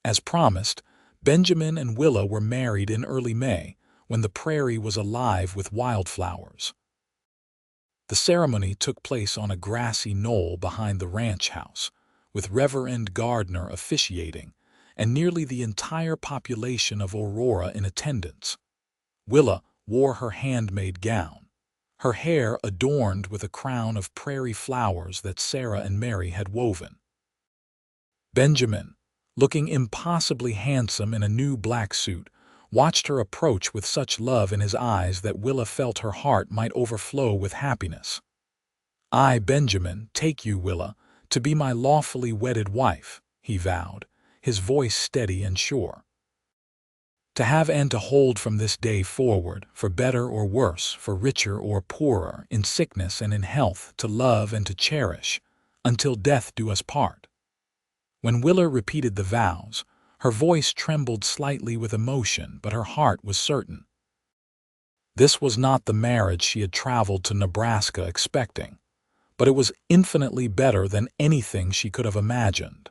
As promised, Benjamin and Willa were married in early May, when the prairie was alive with wildflowers. The ceremony took place on a grassy knoll behind the ranch house, with Reverend Gardner officiating, and nearly the entire population of Aurora in attendance. Willa wore her handmade gown, her hair adorned with a crown of prairie flowers that Sarah and Mary had woven. Benjamin, looking impossibly handsome in a new black suit, watched her approach with such love in his eyes that Willa felt her heart might overflow with happiness. "I, Benjamin, take you, Willa, to be my lawfully wedded wife," he vowed, his voice steady and sure. "To have and to hold from this day forward, for better or worse, for richer or poorer, in sickness and in health, to love and to cherish, until death do us part." When Willa repeated the vows, her voice trembled slightly with emotion, but her heart was certain. This was not the marriage she had traveled to Nebraska expecting, but it was infinitely better than anything she could have imagined.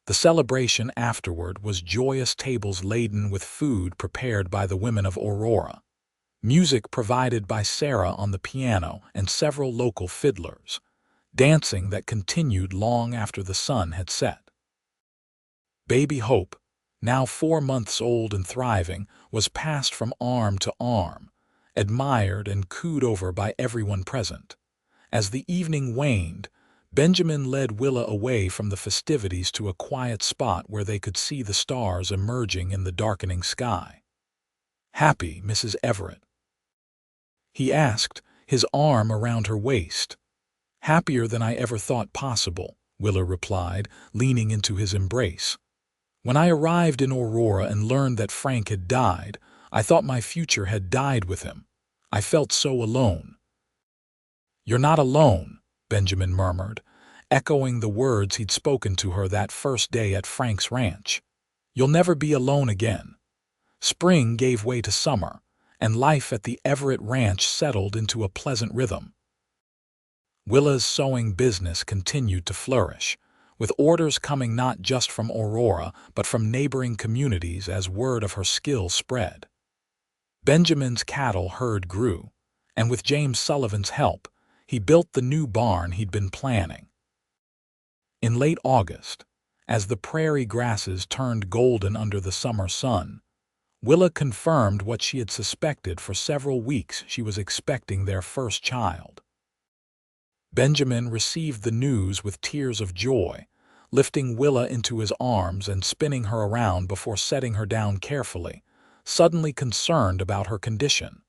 The celebration afterward was joyous tables laden with food prepared by the women of Aurora, music provided by Sarah on the piano and several local fiddlers, dancing that continued long after the sun had set. Baby Hope, now 4 months old and thriving, was passed from arm to arm, admired and cooed over by everyone present. As the evening waned, Benjamin led Willa away from the festivities to a quiet spot where they could see the stars emerging in the darkening sky. "Happy, Mrs. Everett?" he asked, his arm around her waist. "Happier than I ever thought possible," Willa replied, leaning into his embrace. "When I arrived in Aurora and learned that Frank had died, I thought my future had died with him. I felt so alone." "You're not alone," Benjamin murmured, echoing the words he'd spoken to her that first day at Frank's ranch. "You'll never be alone again." Spring gave way to summer, and life at the Everett Ranch settled into a pleasant rhythm. Willa's sewing business continued to flourish, with orders coming not just from Aurora but from neighboring communities as word of her skill spread. Benjamin's cattle herd grew, and with James Sullivan's help, he built the new barn he'd been planning. In late August, as the prairie grasses turned golden under the summer sun, Willa confirmed what she had suspected for several weeks: she was expecting their first child. Benjamin received the news with tears of joy, lifting Willa into his arms and spinning her around before setting her down carefully, suddenly concerned about her condition.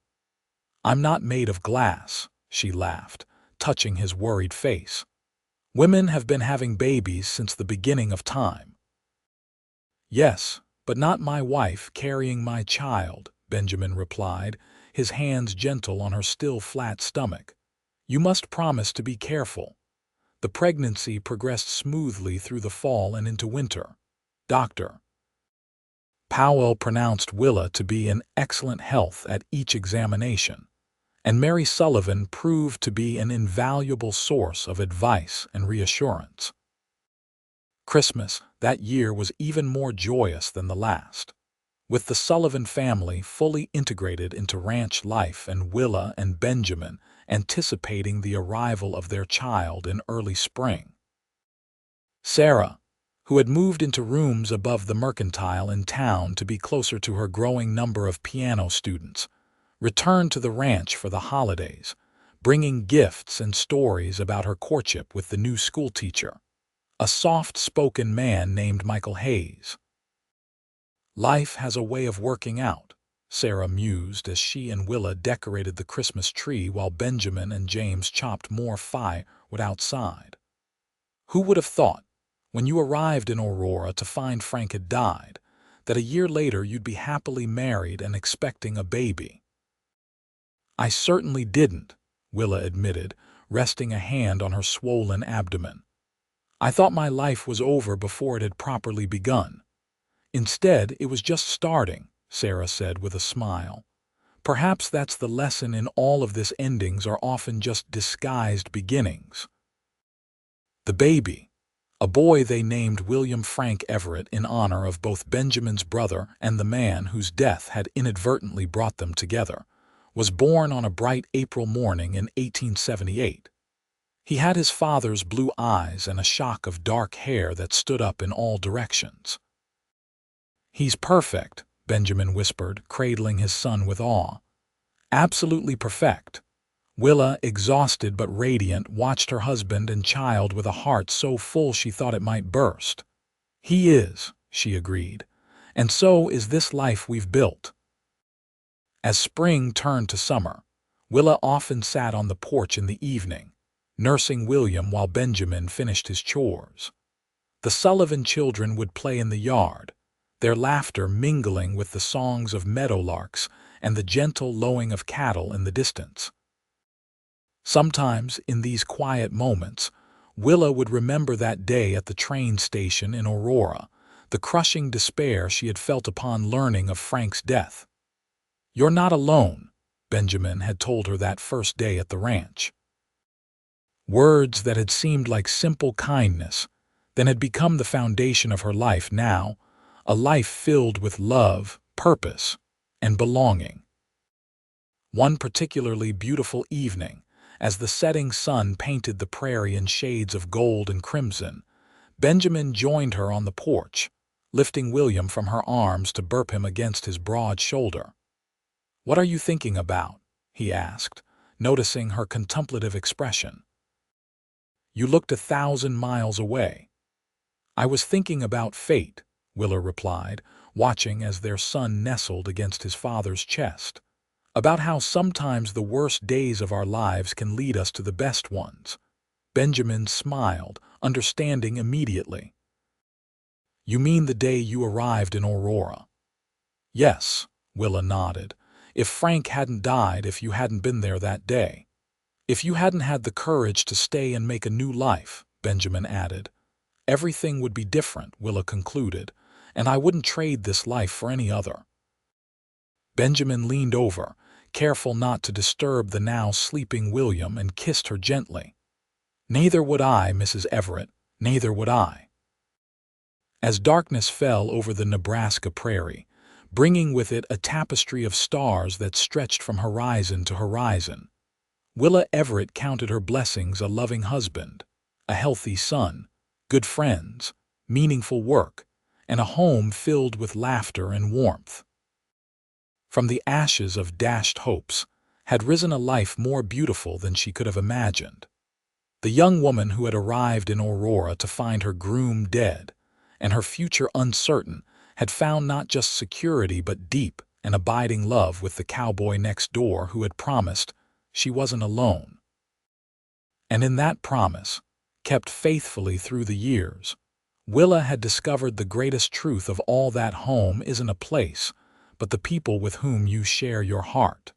"I'm not made of glass," she laughed, touching his worried face. "Women have been having babies since the beginning of time." "Yes, but not my wife carrying my child," Benjamin replied, his hands gentle on her still flat stomach. "You must promise to be careful." The pregnancy progressed smoothly through the fall and into winter. Dr. Powell pronounced Willa to be in excellent health at each examination, and Mary Sullivan proved to be an invaluable source of advice and reassurance. Christmas that year was even more joyous than the last. With the Sullivan family fully integrated into ranch life and Willa and Benjamin anticipating the arrival of their child in early spring. Sarah, who had moved into rooms above the mercantile in town to be closer to her growing number of piano students, returned to the ranch for the holidays, bringing gifts and stories about her courtship with the new schoolteacher, a soft-spoken man named Michael Hayes. "Life has a way of working out," Sarah mused as she and Willa decorated the Christmas tree while Benjamin and James chopped more firewood outside. "Who would have thought, when you arrived in Aurora to find Frank had died, that a year later you'd be happily married and expecting a baby?" "I certainly didn't," Willa admitted, resting a hand on her swollen abdomen. "I thought my life was over before it had properly begun." "Instead, it was just starting," Sarah said with a smile. "Perhaps that's the lesson in all of this: endings are often just disguised beginnings." The baby, a boy they named William Frank Everett in honor of both Benjamin's brother and the man whose death had inadvertently brought them together, was born on a bright April morning in 1878. He had his father's blue eyes and a shock of dark hair that stood up in all directions. "He's perfect," Benjamin whispered, cradling his son with awe. "Absolutely perfect." Willa, exhausted but radiant, watched her husband and child with a heart so full she thought it might burst. "He is," she agreed, "and so is this life we've built." As spring turned to summer, Willa often sat on the porch in the evening, nursing William while Benjamin finished his chores. The Sullivan children would play in the yard, their laughter mingling with the songs of meadowlarks and the gentle lowing of cattle in the distance. Sometimes, in these quiet moments, Willa would remember that day at the train station in Aurora, the crushing despair she had felt upon learning of Frank's death. "You're not alone," Benjamin had told her that first day at the ranch. Words that had seemed like simple kindness, then had become the foundation of her life now, a life filled with love, purpose, and belonging. One particularly beautiful evening, as the setting sun painted the prairie in shades of gold and crimson, Benjamin joined her on the porch, lifting William from her arms to burp him against his broad shoulder. "What are you thinking about?" he asked, noticing her contemplative expression. "You looked 1,000 miles away." "I was thinking about fate," Willa replied, watching as their son nestled against his father's chest. "About how sometimes the worst days of our lives can lead us to the best ones." Benjamin smiled, understanding immediately. "You mean the day you arrived in Aurora?" "Yes," Willa nodded. "If Frank hadn't died, if you hadn't been there that day. If you hadn't had the courage to stay and make a new life," Benjamin added. "Everything would be different," Willa concluded, "and I wouldn't trade this life for any other." Benjamin leaned over, careful not to disturb the now sleeping William, and kissed her gently. "Neither would I, Mrs. Everett, neither would I." As darkness fell over the Nebraska prairie, bringing with it a tapestry of stars that stretched from horizon to horizon, Willa Everett counted her blessings: a loving husband, a healthy son, good friends, meaningful work, and a home filled with laughter and warmth. From the ashes of dashed hopes had risen a life more beautiful than she could have imagined. The young woman who had arrived in Aurora to find her groom dead and her future uncertain had found not just security but deep and abiding love with the cowboy next door who had promised she wasn't alone. And in that promise, kept faithfully through the years, Willa had discovered the greatest truth of all: that home isn't a place, but the people with whom you share your heart.